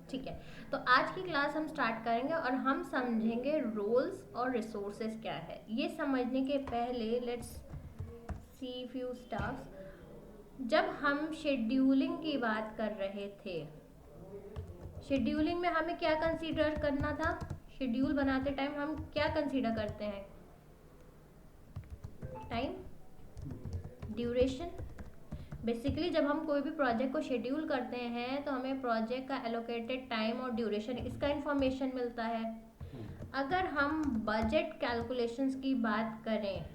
ठीक है, तो आज की क्लास हम स्टार्ट करेंगे और हम समझेंगे रोल्स और रिसोर्सेज क्या है। ये समझने के पहले लेट्स सी फ्यू स्टफ्स। जब हम शेड्यूलिंग की बात कर रहे थे, शेड्यूलिंग में हमें क्या कंसीडर करना था? शेड्यूल बनाते टाइम हम क्या कंसीडर करते हैं? Time, duration. बेसिकली जब हम कोई भी प्रोजेक्ट को शेड्यूल करते हैं तो हमें प्रोजेक्ट का एलोकेटेड टाइम और ड्यूरेशन इसका इंफॉर्मेशन मिलता है। अगर हम बजट कैलकुलेशंस की बात करें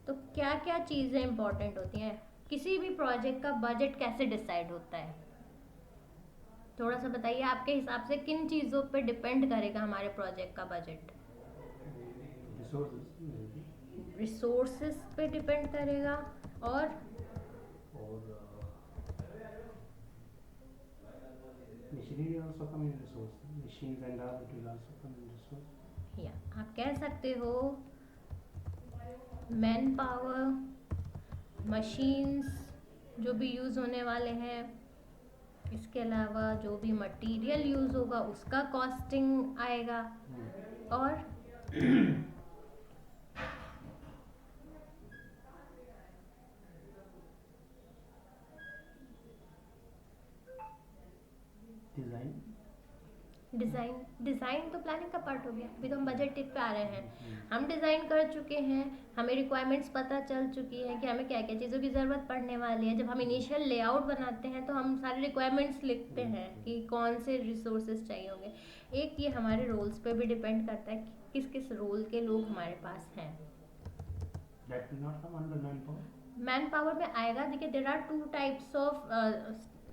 तो क्या क्या चीज़ें इंपॉर्टेंट होती हैं? किसी भी प्रोजेक्ट का बजट कैसे डिसाइड होता है? थोड़ा सा बताइए, आपके हिसाब से किन चीज़ों पे डिपेंड करेगा हमारे प्रोजेक्ट का बजट? रिसोर्सेज पे डिपेंड करेगा और machinery also come in resource. Machines and all, it will also come in resource. या आप कह सकते हो मैन पावर, मशीन्स जो भी यूज़ होने वाले हैं, इसके अलावा जो भी मटेरियल यूज़ होगा उसका कॉस्टिंग आएगा, और Design. डिज़ाइन। डिज़ाइन तो प्लानिंग का पार्ट हो गया। अभी तो हम बजट टिप पे आ रहे हैं। हम डिज़ाइन कर चुके हैं, हमें रिक्वायरमेंट्स पता चल चुकी है कि हमें क्या क्या चीज़ों की ज़रूरत पड़ने वाली है। जब हम इनिशियल लेआउट बनाते हैं तो हम सारे रिक्वायरमेंट्स लिखते हैं कि कौन से रिसोर्सेज चाहिए होंगे। एक ये हमारे रोल्स पे भी डिपेंड करता है कि किस किस रोल के लोग हमारे पास हैं। That will not come under manpower. Man power में आएगा। देखिए, there are two types of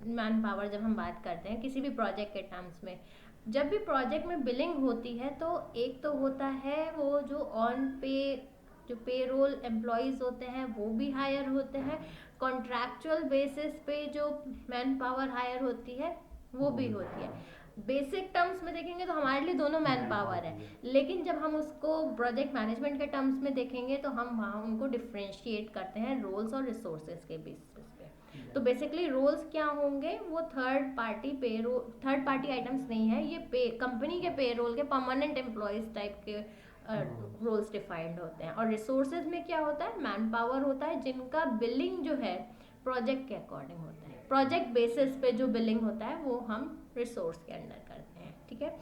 man power. जब हम बात करते हैं किसी भी प्रोजेक्ट के टर्म्स में, जब भी प्रोजेक्ट में बिलिंग होती है तो एक तो होता है वो जो ऑन पे, जो पे रोल एम्प्लॉयज़ होते हैं वो भी हायर होते हैं। कॉन्ट्रैक्चुअल बेसिस पे जो मैन पावर हायर होती है वो भी होती है। बेसिक टर्म्स में देखेंगे तो हमारे लिए दोनों मैन पावर है, लेकिन जब हम उसको प्रोजेक्ट मैनेजमेंट के टर्म्स में देखेंगे तो हम वहाँ उनको डिफ्रेंशिएट करते हैं रोल्स और रिसोर्सेज के बेसिस पे। तो बेसिकली रोल्स क्या होंगे? वो third party third party items नहीं है, ये पे कंपनी के पे रोल के परमानेंट एम्प्लॉयज टाइप के रोल्स डिफाइंड होते हैं। और रिसोर्सेज में क्या होता है? मैन पावर होता है जिनका बिलिंग जो है प्रोजेक्ट के अकॉर्डिंग होता है। प्रोजेक्ट बेसिस पे जो बिलिंग होता है वो हम रिसोर्स के अंडर करते हैं। ठीक है,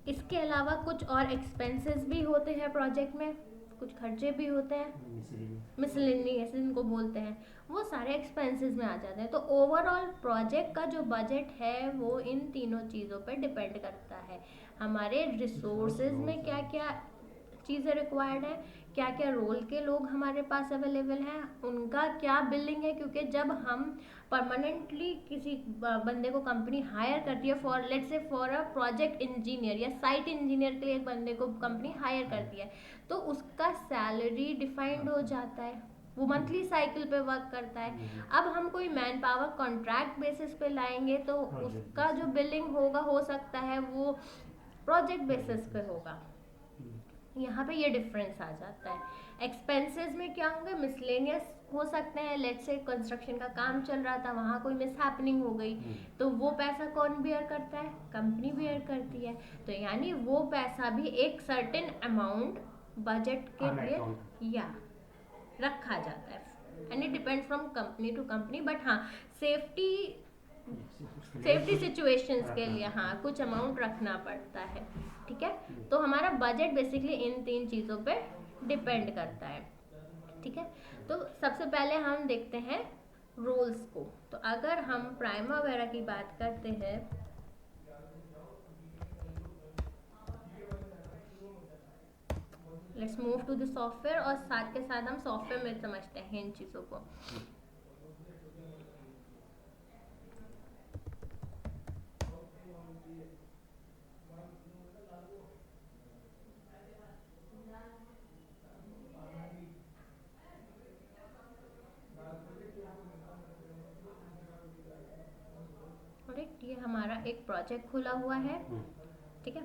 इसके अलावा कुछ और एक्सपेंसेस भी होते हैं प्रोजेक्ट में, कुछ खर्चे भी होते हैं, मिसलेनियस इनको बोलते हैं, वो सारे एक्सपेंसेस में आ जाते हैं। तो ओवरऑल प्रोजेक्ट का जो बजट है वो इन तीनों चीज़ों पर डिपेंड करता है। हमारे रिसोर्सेज में क्या क्या चीज़ें रिक्वायर्ड है, क्या क्या रोल के लोग हमारे पास अवेलेबल हैं, उनका क्या बिलिंग है। क्योंकि जब हम परमानेंटली किसी बंदे को कंपनी हायर करती है, for let's say for a project engineer या साइट इंजीनियर के लिए एक बंदे को कंपनी हायर करती है, तो उसका सैलरी डिफाइंड हो जाता है, वो मंथली साइकिल पे वर्क करता है। अब हम कोई मैन पावर कॉन्ट्रैक्ट बेसिस पे लाएंगे तो उसका जो बिलिंग होगा हो सकता है वो प्रोजेक्ट बेसिस पे होगा। यहाँ पे ये डिफरेंस आ जाता है। एक्सपेंसेस में क्या होंगे? मिसलेनियस हो सकते हैं। लेट्स से कंस्ट्रक्शन का काम चल रहा था, वहाँ कोई मिस हैपनिंग हो गई, तो वो पैसा कौन बियर करता है? कंपनी बियर करती है। तो यानी वो पैसा भी एक सर्टेन अमाउंट बजट के लिए या रखा जाता है, and it depends from company to company. But हाँ, सेफ्टी सिचुएशंस के लिए हाँ कुछ अमाउंट रखना पड़ता है। ठीक है, तो हमारा बजट बेसिकली इन तीन चीज़ों पे डिपेंड करता है। ठीक है, तो सबसे पहले हम देखते हैं रोल्स को। तो अगर हम प्राइमा वगैरह की बात करते हैं, let's move to the software, और साथ के साथ हम सॉफ्टवेयर में समझते हैं इन चीज़ों को। करेक्ट, ये हमारा एक प्रोजेक्ट खुला हुआ है। ठीक है,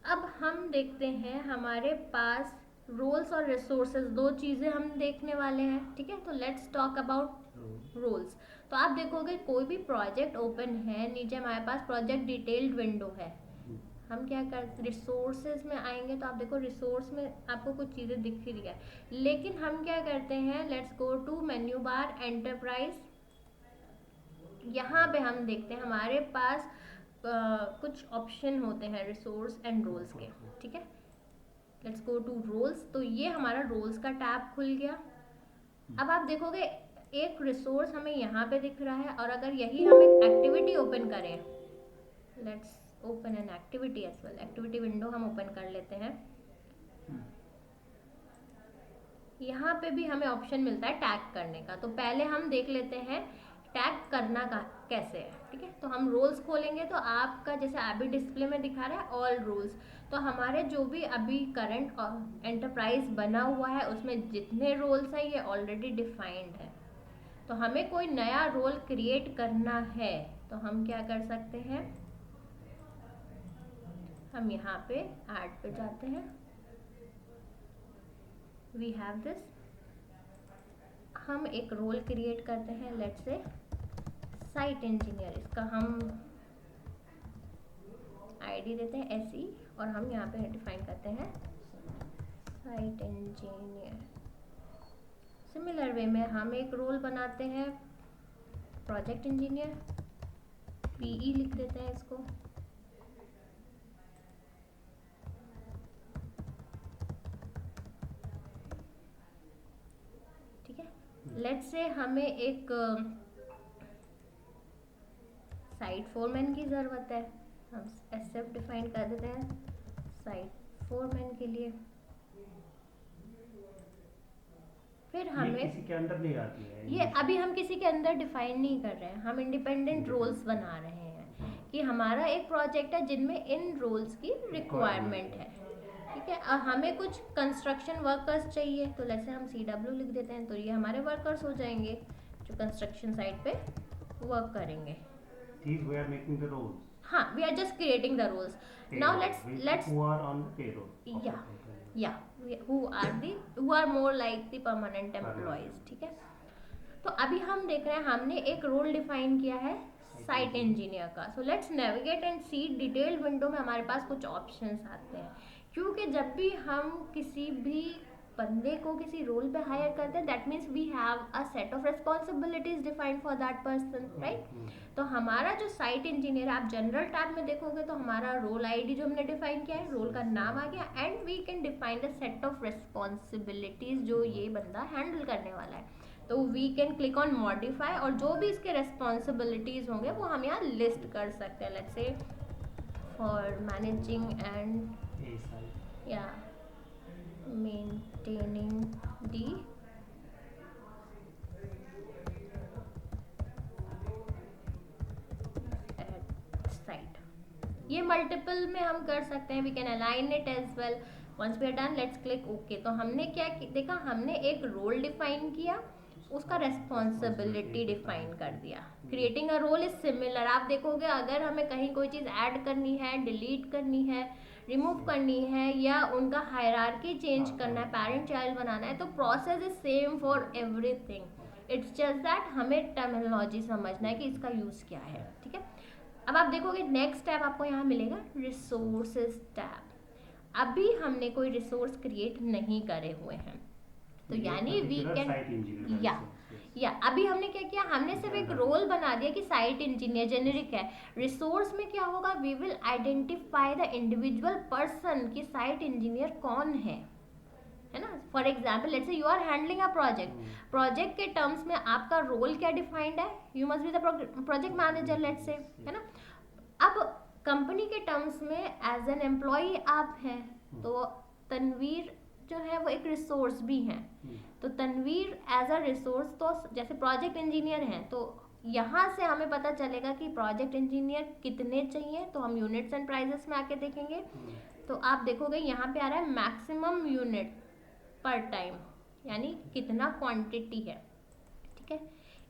अब हम देखते हैं हमारे पास रोल्स और रिसोर्सेज, दो चीज़ें हम देखने वाले हैं। ठीक है, तो लेट्स टॉक अबाउट रोल्स। तो आप देखोगे कोई भी प्रोजेक्ट ओपन है, नीचे हमारे पास प्रोजेक्ट डिटेल्ड विंडो है। हम क्या कर रिसोर्सेज में आएंगे तो आप देखो रिसोर्स में आपको कुछ चीज़ें दिख रही है, लेकिन हम क्या करते हैं, let's go to menu bar enterprise. यहाँ पे हम देखते हैं हमारे पास कुछ ऑप्शन होते हैं रिसोर्स एंड रोल्स के, ठीक है। लेट्स गो टू रोल्स, तो ये हमारा रोल्स का टैब खुल गया। अब आप देखोगे एक रिसोर्स हमें यहाँ पे दिख रहा है, और अगर यही हम एक एक्टिविटी ओपन करें, let's open an activity as well, activity window हम ओपन कर लेते हैं। यहाँ पे भी हमें ऑप्शन मिलता है टैग करने का, तो पहले हम देख लेते हैं टैग करना का कैसे है, ठीक है। तो हम रोल्स खोलेंगे तो आपका जैसे अभी डिस्प्ले में दिखा रहा है ऑल रोल्स, तो हमारे जो भी अभी करंट एंटरप्राइज बना हुआ है उसमें जितने रोल्स हैं ये ऑलरेडी डिफाइंड है। तो हमें कोई नया रोल क्रिएट करना है तो हम क्या कर सकते हैं, हम यहाँ पे ऐड पे जाते हैं, वी हैव दिस, हम एक रोल क्रिएट करते हैं, लेट्स से साइट इंजीनियर, इसका हम आईडी देते हैं SE, और हम यहाँ पे डिफाइन करते हैं साइट इंजीनियर। सिमिलर वे में हम एक रोल बनाते हैं प्रोजेक्ट इंजीनियर, PE लिख देते हैं इसको। ठीक है, लेट्स से हमें एक साइट फोरमैन की ज़रूरत है, हम SF डिफाइन कर देते हैं साइट फोरमैन के लिए। फिर हमें किसी के अंदर नहीं आती है ये अभी हम किसी के अंदर डिफाइन नहीं कर रहे हैं, हम इंडिपेंडेंट रोल्स बना रहे हैं कि हमारा एक प्रोजेक्ट है जिनमें इन रोल्स की रिक्वायरमेंट है, ठीक है। और हमें कुछ कंस्ट्रक्शन वर्कर्स चाहिए, तो जैसे हम CW लिख देते हैं, तो ये हमारे वर्कर्स हो जाएंगे जो कंस्ट्रक्शन साइट पे वर्क करेंगे। These we are making the roles. हाँ, we are just creating the roles. Now let's who are on the payroll. who are more like the permanent employees, ठीक है। तो अभी हम देख रहे हैं हमने एक रोल डिफाइन किया है साइट इंजीनियर का। So let's navigate and see detailed window में हमारे पास कुछ ऑप्शंस आते हैं, क्योंकि जब भी हम किसी भी बंदे को किसी रोल पे हायर करते हैं that means we have a set of responsibilities defined for that person, right. तो हमारा जो साइट इंजीनियर आप जनरल टैब में देखोगे तो हमारा रोल आईडी जो हमने डिफाइन किया है, रोल का नाम आ गया, and we can define the set of responsibilities जो ये बंदा हैंडल करने वाला है। तो we can click on modify, और जो भी इसके रिस्पॉन्सिबिलिटीज होंगे वो हम यहाँ लिस्ट कर सकते हैं। Let's say for managing and या maintaining the site, ये मल्टीपल में हम कर सकते हैं, we can align it as well. Once we are done let's click okay. तो हमने क्या देखा, हमने एक रोल डिफाइन किया, उसका रेस्पॉन्सिबिलिटी डिफाइन कर दिया। Creating a role is similar, आप देखोगे अगर हमें कहीं कोई चीज़ ऐड करनी है, डिलीट करनी है, रिमूव करनी है, या उनका हायरार्की चेंज करना है, पेरेंट चाइल्ड बनाना है, तो process is same for everything. It's just that हमें टर्मिनोलॉजी समझना है कि इसका यूज़ क्या है, ठीक है। अब आप देखोगे नेक्स्ट टैब आपको यहाँ मिलेगा रिसोर्सेज टैब। अभी हमने कोई रिसोर्स क्रिएट नहीं करे हुए हैं, तो यानी वी कैन या अभी हमने क्या किया, हमने सिर्फ एक रोल बना दिया कि साइट इंजीनियर जेनेरिक है। रिसोर्स में क्या होगा, we will identify the individual person कि साइट इंजीनियर कौन है ना। For example let's say you are handling a project के टर्म्स में आपका रोल क्या डिफाइंड है, you must be the project manager let's say, है ना। अब कंपनी के टर्म्स में एज एन एम्प्लॉई आप हैं, तो तनवीर जो है वो एक रिसोर्स भी हैं, तो तनवीर एज अ रिसोर्स, तो जैसे प्रोजेक्ट इंजीनियर हैं तो यहाँ से हमें पता चलेगा कि प्रोजेक्ट इंजीनियर कितने चाहिए, तो हम यूनिट्स एंड प्राइजेस में आके देखेंगे। तो आप देखोगे यहाँ पे आ रहा है मैक्सिमम यूनिट पर टाइम, यानी कितना क्वांटिटी है, ठीक है।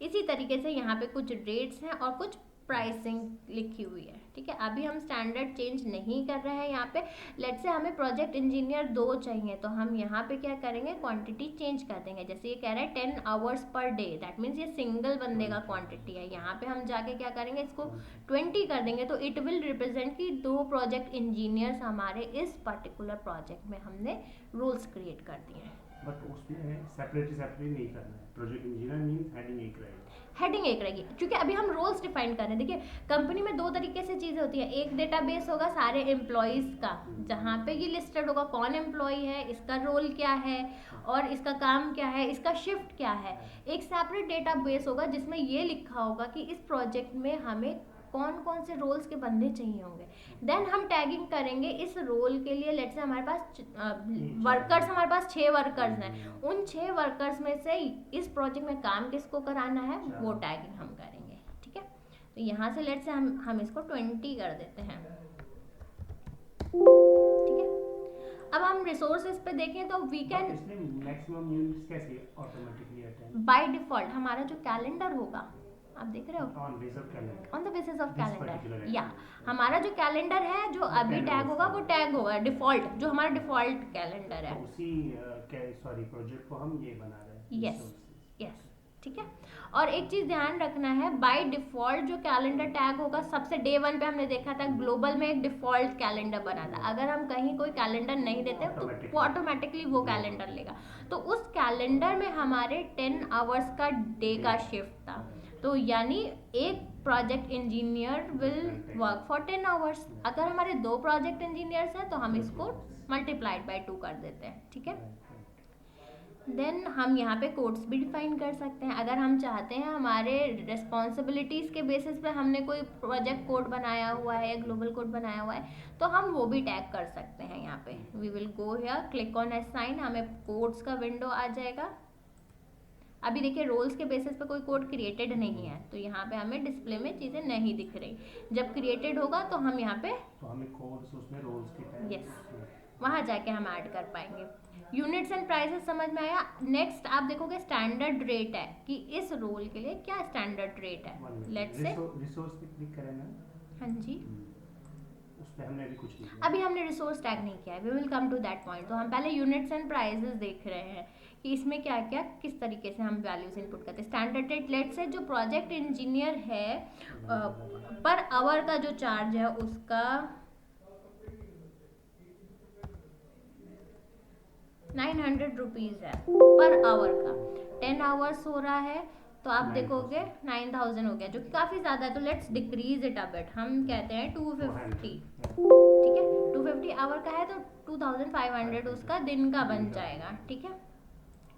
इसी तरीके से यहाँ पे कुछ रेट्स हैं और कुछ प्राइसिंग लिखी हुई है, ठीक है। अभी हम स्टैंडर्ड चेंज नहीं कर रहे हैं यहाँ पे। लेट्स से हमें प्रोजेक्ट इंजीनियर 2 चाहिए, तो हम यहाँ पे क्या करेंगे, क्वांटिटी चेंज कर देंगे। जैसे ये कह रहा है 10 hours per day, that means ये सिंगल बंदे का क्वांटिटी है। यहाँ पे हम जाके क्या करेंगे, इसको 20 कर देंगे, तो इट विल रिप्रेजेंट कि 2 प्रोजेक्ट इंजीनियर्स हमारे इस पर्टिकुलर प्रोजेक्ट में हमने रोल्स क्रिएट कर दिए हैं। बट उसमें सेपरेटली नहीं करना है। प्रोजेक्ट इंजीनियर मींस हेडिंग एक रहेगी, हेडिंग एक रहेगी, क्योंकि अभी हम रोल्स डिफाइन कर रहे हैं। देखिए कंपनी में 2 तरीके से चीज़ें होती है। एक डेटाबेस होगा सारे एम्प्लॉयज़ का, जहाँ पे ये लिस्टेड होगा कौन एम्प्लॉय है, इसका रोल क्या है और इसका काम क्या है, इसका शिफ्ट क्या है। एक सेपरेट डेटाबेस होगा जिसमें ये लिखा होगा कि इस प्रोजेक्ट में हमें कौन कौन से रोल्स के बंदे चाहिए होंगे। देन हम टैगिंग करेंगे इस रोल के लिए। लेट्स से हमारे पास वर्कर्स, हमारे पास 6 वर्कर्स हैं, उन 6 वर्कर्स में से इस प्रोजेक्ट में काम किसको कराना है वो टैगिंग हम करेंगे, ठीक है। तो यहाँ से लेट्स से हम इसको 20 कर देते हैं, ठीक है। अब हम रिसोर्सेज पे देखें तो वी कैन, इसमें मैक्सिमम यूनिट्स कैसे ऑटोमेटिकली आते हैं? बाय डिफॉल्ट हमारा जो कैलेंडर होगा, आप देख रहे हो, on base of calendar, on the basis of This calendar, particular या activity. हमारा जो कैलेंडर है जो अभी टैग होगा वो टैग होगा डिफॉल्ट, जो हमारा डिफॉल्ट कैलेंडर है। तो उसी प्रोजेक्ट को हम ये बना रहे हैं। यस यस, ठीक है। और एक चीज ध्यान रखना है, बाय डिफॉल्ट जो कैलेंडर टैग होगा, सबसे डे 1 पे हमने देखा था ग्लोबल में एक डिफॉल्ट कैलेंडर बना था। अगर हम कहीं कोई कैलेंडर नहीं देते तो वो ऑटोमेटिकली वो कैलेंडर लेगा। तो उस कैलेंडर में हमारे 10 आवर्स का डे का शिफ्ट था, तो यानी एक project engineer will work for 10 hours. अगर हमारे 2 प्रोजेक्ट इंजीनियर्स हैं तो हम इसको मल्टीप्लाइड बाय 2 कर देते हैं, ठीक है। देन हम यहाँ पे कोड्स भी डिफाइन कर सकते हैं। अगर हम चाहते हैं हमारे रिस्पॉन्सिबिलिटीज़ के बेसिस पे हमने कोई प्रोजेक्ट कोड बनाया हुआ है या ग्लोबल कोड बनाया हुआ है तो हम वो भी टैग कर सकते हैं। यहाँ पे we will go here, click on assign, हमें कोड्स का विंडो आ जाएगा। अभी देखिए रोल्स के बेसिस पे कोई कोड क्रिएटेड नहीं है, तो यहाँ पे हमें डिस्प्ले में चीज़ें नहीं दिख रही। जब क्रिएटेड होगा तो हम यहाँ पे तो हमें कोड्स उसमें रोल्स के टैग, यस, वहाँ जाके हम ऐड कर पाएंगे। यूनिट्स एंड प्राइसेस समझ में आया। नेक्स्ट आप देखोगे स्टैंडर्ड रेट है कि इस रोल के लिए क्या स्टैंडर्ड रेट है। लेट्स से रिसोर्स पे क्लिक करें ना, हाँ जी, उस पे हमने अभी कुछ नहीं किया। अभी हमने रिसोर्स टैग नहीं किया है, we will come to that point. तो हम पहले यूनिट्स एंड प्राइसेस देख रहे हैं कि इसमें क्या क्या किस तरीके से हम वैल्यूज इनपुट करते हैं। स्टैंडर्ड रेट, लेट्स से जो प्रोजेक्ट इंजीनियर है पर आवर का जो चार्ज है उसका 900 रुपीज़ है पर आवर का। 10 आवर्स हो रहा है तो आप देखोगे 9000 हो गया, जो कि काफ़ी ज़्यादा है। तो let's decrease it a bit, हम कहते हैं 250, ठीक है। 250 आवर का है तो 2500 उसका दिन का बन जाएगा, ठीक है।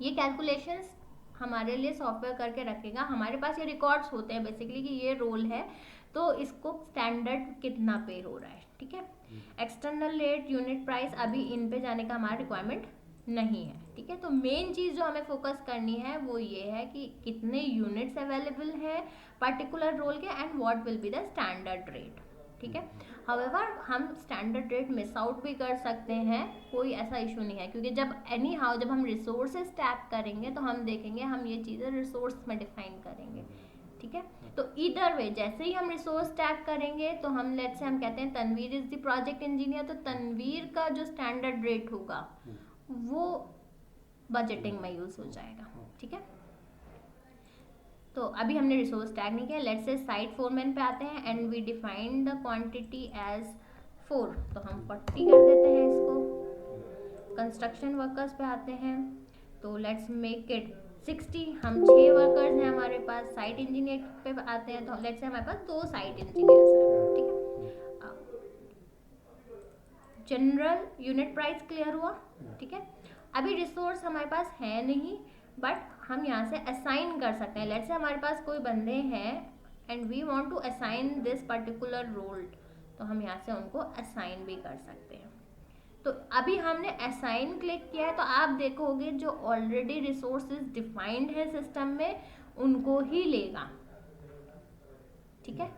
ये कैलकुलेशंस हमारे लिए सॉफ्टवेयर करके रखेगा। हमारे पास ये रिकॉर्ड्स होते हैं बेसिकली कि ये रोल है तो इसको स्टैंडर्ड कितना पे हो रहा है, ठीक है। एक्सटर्नल रेट, यूनिट प्राइस, अभी इन पे जाने का हमारा रिक्वायरमेंट नहीं है, ठीक है। तो मेन चीज़ जो हमें फोकस करनी है वो ये है कि कितने यूनिट्स अवेलेबल हैं पर्टिकुलर रोल के and what will be the standard rate, ठीक है। हाउएवर हम स्टैंडर्ड रेट मिस आउट भी कर सकते हैं, कोई ऐसा इशू नहीं है, क्योंकि जब जब हम रिसोर्सेज टैग करेंगे तो हम देखेंगे हम ये चीज़ें रिसोर्स में डिफाइन करेंगे, ठीक है। तो ईदर वे जैसे ही हम रिसोर्स टैग करेंगे तो हम लेट्स से हम कहते हैं Tanvir is the project engineer, तो तनवीर का जो स्टैंडर्ड रेट होगा वो बजटिंग में यूज हो जाएगा, ठीक है। तो अभी हमने रिसोर्स टैग नहीं किया। लेट्स से साइट फोरमैन पे आते हैं and we define the quantity as 4, तो हम 40 कर देते हैं इसको। कंस्ट्रक्शन वर्कर्स पे आते हैं तो लेट्स मेक इट 60, हम 6 वर्कर्स हैं हमारे पास। साइट इंजीनियर पे आते हैं तो लेट्स से हमारे पास 2 साइट इंजीनियर्स हैं, ठीक है। जनरल यूनिट प्राइस क्लियर हुआ, ठीक है। अभी रिसोर्स हमारे पास है नहीं, बट हम यहाँ से असाइन कर सकते हैं। लेट्स से हमारे पास कोई बंदे हैं and we want to assign this particular role, तो हम यहाँ से उनको असाइन भी कर सकते हैं। तो अभी हमने असाइन क्लिक किया है तो आप देखोगे जो ऑलरेडी रिसोर्सेज डिफाइंड है सिस्टम में उनको ही लेगा, ठीक है।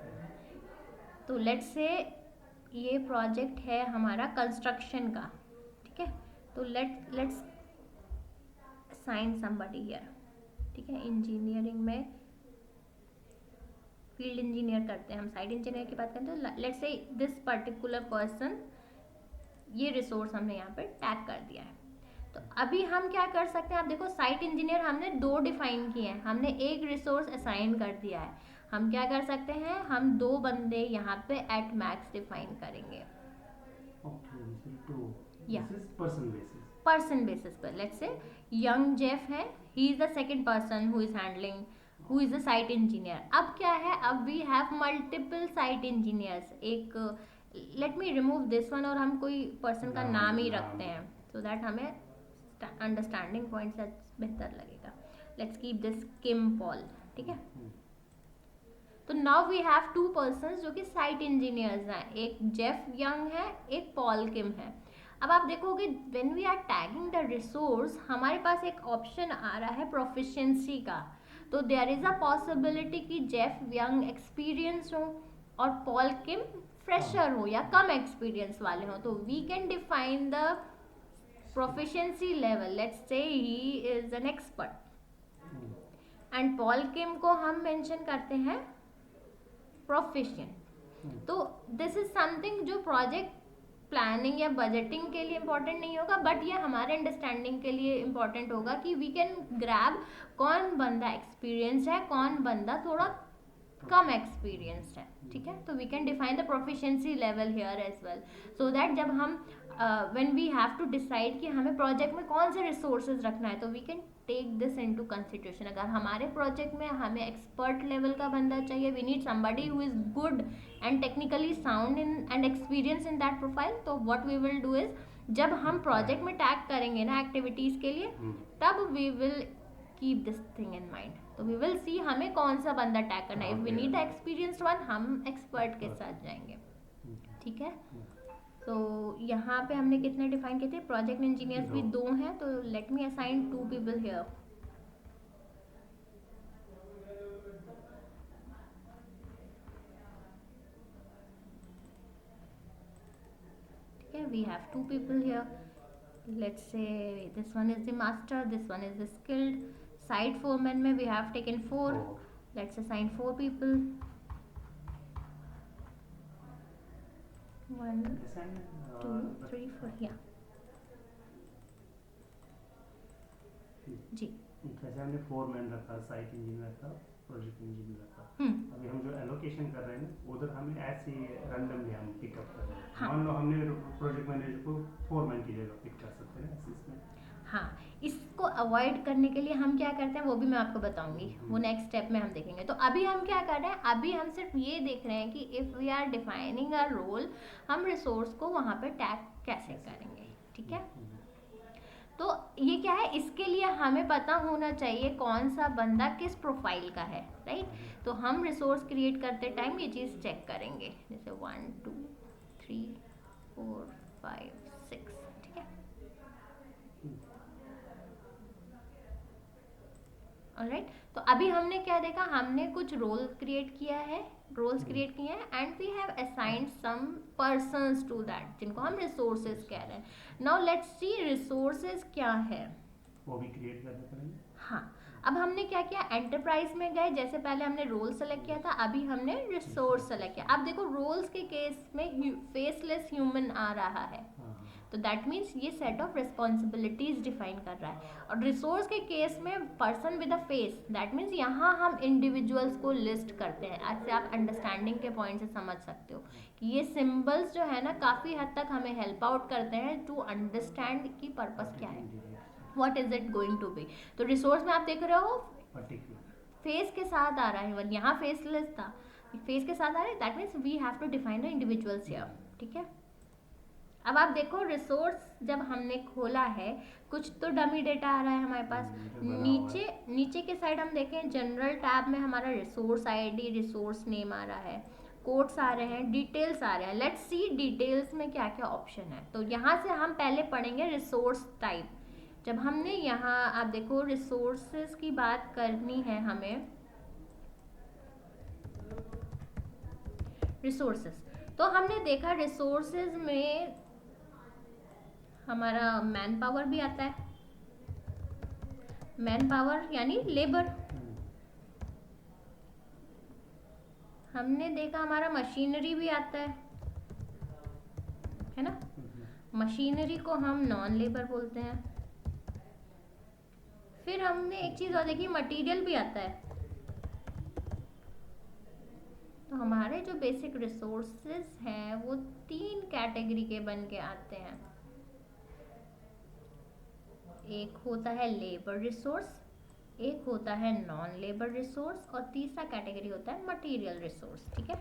तो लेट्स से ये प्रोजेक्ट है हमारा कंस्ट्रक्शन का, ठीक है। तो लेट्स असाइन समबडी हियर, ठीक है। इंजीनियरिंग में फील्ड इंजीनियर करते हैं, हम साइट इंजीनियर की बात करते हैं, तो let's say this particular person, ये रिसोर्स हमने यहाँ पे टैग कर दिया है। तो अभी हम क्या कर सकते हैं, आप देखो साइट इंजीनियर हमने 2 डिफाइन किए हैं, हमने एक रिसोर्स असाइन कर दिया है। हम क्या कर सकते हैं, हम 2 बंदे यहाँ पे एट मैक्स डिफाइन करेंगे। Okay, this is two. Yeah. This is person basis. Person basis पर लेट्स से यंग जेफ है, he is the second person who is handling, who is the site engineer. अब क्या है, अब we have multiple site engineers, एक let me remove this one और हम कोई पर्सन का नाम ही रखते हैं, सो दैट हमें अंडरस्टैंडिंग पॉइंट से बेहतर लगेगा। Let's keep this Kim Paul, ठीक है। तो नाउ वी हैव 2 पर्सन्स जो कि साइट इंजीनियर्स हैं, एक जेफ यंग है, एक पॉल किम है। अब आप देखोगे when we are tagging the resource, हमारे पास एक ऑप्शन आ रहा है प्रोफिशिएंसी का। तो देयर इज अ पॉसिबिलिटी कि जेफ यंग एक्सपीरियंस हो और पॉल किम फ्रेशर हो या कम एक्सपीरियंस वाले हो। तो we can define the proficiency level, let's say he is an expert and Paul Kim को हम मेंशन करते हैं प्रोफिशिएंट। तो दिस इज समथिंग जो प्रोजेक्ट प्लानिंग या बजटिंग के लिए इम्पोर्टेंट नहीं होगा, बट ये हमारे अंडरस्टैंडिंग के लिए इम्पोर्टेंट होगा कि वी कैन ग्रैब कौन बंदा एक्सपीरियंस है, कौन बंदा थोड़ा कम एक्सपीरियंस्ड है, ठीक है। तो we can define the proficiency level here as well, so that जब हम when we have to decide कि हमें प्रोजेक्ट में कौन से रिसोर्सेज रखना है, तो we can take this into consideration. अगर हमारे प्रोजेक्ट में हमें एक्सपर्ट लेवल का बंदा चाहिए, we need somebody who is good and technically sound in and experience in that profile, तो what we will do is, जब हम प्रोजेक्ट में टैग करेंगे ना एक्टिविटीज के लिए, तब we will keep this thing in mind. तो वी विल सी हमें कौन सा बंदा टैग करना है, if we need the experienced one, हम एक्सपर्ट के साथ जाएंगे, ठीक है। तो यहाँ पे हमने कितने डिफाइन किए थे, प्रोजेक्ट इंजीनियर्स भी 2 हैं, तो let me assign 2 people here. ठीक है, we have 2 people here, let's say this one is the master, this one is the skilled. Site foreman में we have taken 4, let's assign 4 people, 1 2 3 4, या जी। जैसे हमने 4 man रखा, साइट इंजीनियर रखा, project engineer रखा, अभी हम जो एलोकेशन कर रहे हैं उधर हमें ऐसे रैंडमली हम पिकअप कर रहे हैं। हाँ। मान लो हमने प्रोजेक्ट मैनेजर को 4 मैन की जगह पिक कर सकते हैं ऐसे इसमें। हाँ, इसको अवॉइड करने के लिए हम क्या करते हैं वो भी मैं आपको बताऊंगी, वो नेक्स्ट स्टेप में हम देखेंगे। तो अभी हम क्या कर रहे हैं, अभी हम सिर्फ ये देख रहे हैं कि if we are defining a role, हम रिसोर्स को वहाँ पे टैग कैसे करेंगे, ठीक है। तो ये क्या है, इसके लिए हमें पता होना चाहिए कौन सा बंदा किस प्रोफाइल का है, राइट। तो हम रिसोर्स क्रिएट करते टाइम ये चीज़ चेक करेंगे, जैसे 1 2 3 4 5 6, ठीक है। ऑलराइट, तो अभी हमने क्या देखा, हमने कुछ रोल्स क्रिएट किए हैं and we have assigned some persons to that, जिनको हम रिसोर्सेज कह रहे हैं। नाउ लेट्स सी रिसोर्सेज क्या है, वो भी क्रिएट करने पड़ेंगे। हाँ, अब हमने क्या किया, एंटरप्राइज में गए, जैसे पहले हमने रोल सेलेक्ट किया था, अभी हमने रिसोर्स सेलेक्ट किया। अब देखो रोल्स के केस में फेसलेस ह्यूमन आ रहा है, तो दैट मीन्स ये सेट ऑफ रिस्पॉन्सिबिलिटीज डिफाइन कर रहा है। और रिसोर्स के केस में person with a face, that means यहाँ हम इंडिविजुअल्स को लिस्ट करते हैं। ऐसे आप अंडरस्टैंडिंग के पॉइंट से समझ सकते हो कि ये सिंबल्स जो है ना काफ़ी हद तक हमें हेल्प आउट करते हैं टू अंडरस्टैंड की पर्पस क्या है, what is it going to be. तो रिसोर्स में आप देख रहे हो फेस के साथ आ रहा है, वन यहाँ फेसलेस था, फेस के साथ आ रहा है, that means we have to define the individuals here, ठीक है। अब आप देखो रिसोर्स जब हमने खोला है, कुछ तो डमी डेटा आ रहा है हमारे पास। नीचे के साइड हम देखें, जनरल टैब में हमारा रिसोर्स आईडी, रिसोर्स नेम आ रहा है, कोड्स आ रहे हैं, डिटेल्स आ रहे हैं। लेट्स सी डिटेल्स में क्या क्या ऑप्शन है। तो यहाँ से हम पहले पढ़ेंगे रिसोर्स टाइप। जब हमने यहाँ आप देखो रिसोर्सेज की बात करनी है हमें, रिसोर्सेज, तो हमने देखा रिसोर्सेज में हमारा मैन पावर भी आता है, मैन पावर यानी लेबर, हमने देखा हमारा मशीनरी भी आता है ना। मशीनरी को हम नॉन लेबर बोलते हैं। फिर हमने एक चीज और देखी, मटेरियल भी आता है। तो हमारे जो बेसिक रिसोर्सेज हैं वो 3 कैटेगरी के बन के आते हैं। एक होता है लेबर रिसोर्स, एक होता है नॉन लेबर रिसोर्स, और तीसरा कैटेगरी होता है मटेरियल रिसोर्स। ठीक है,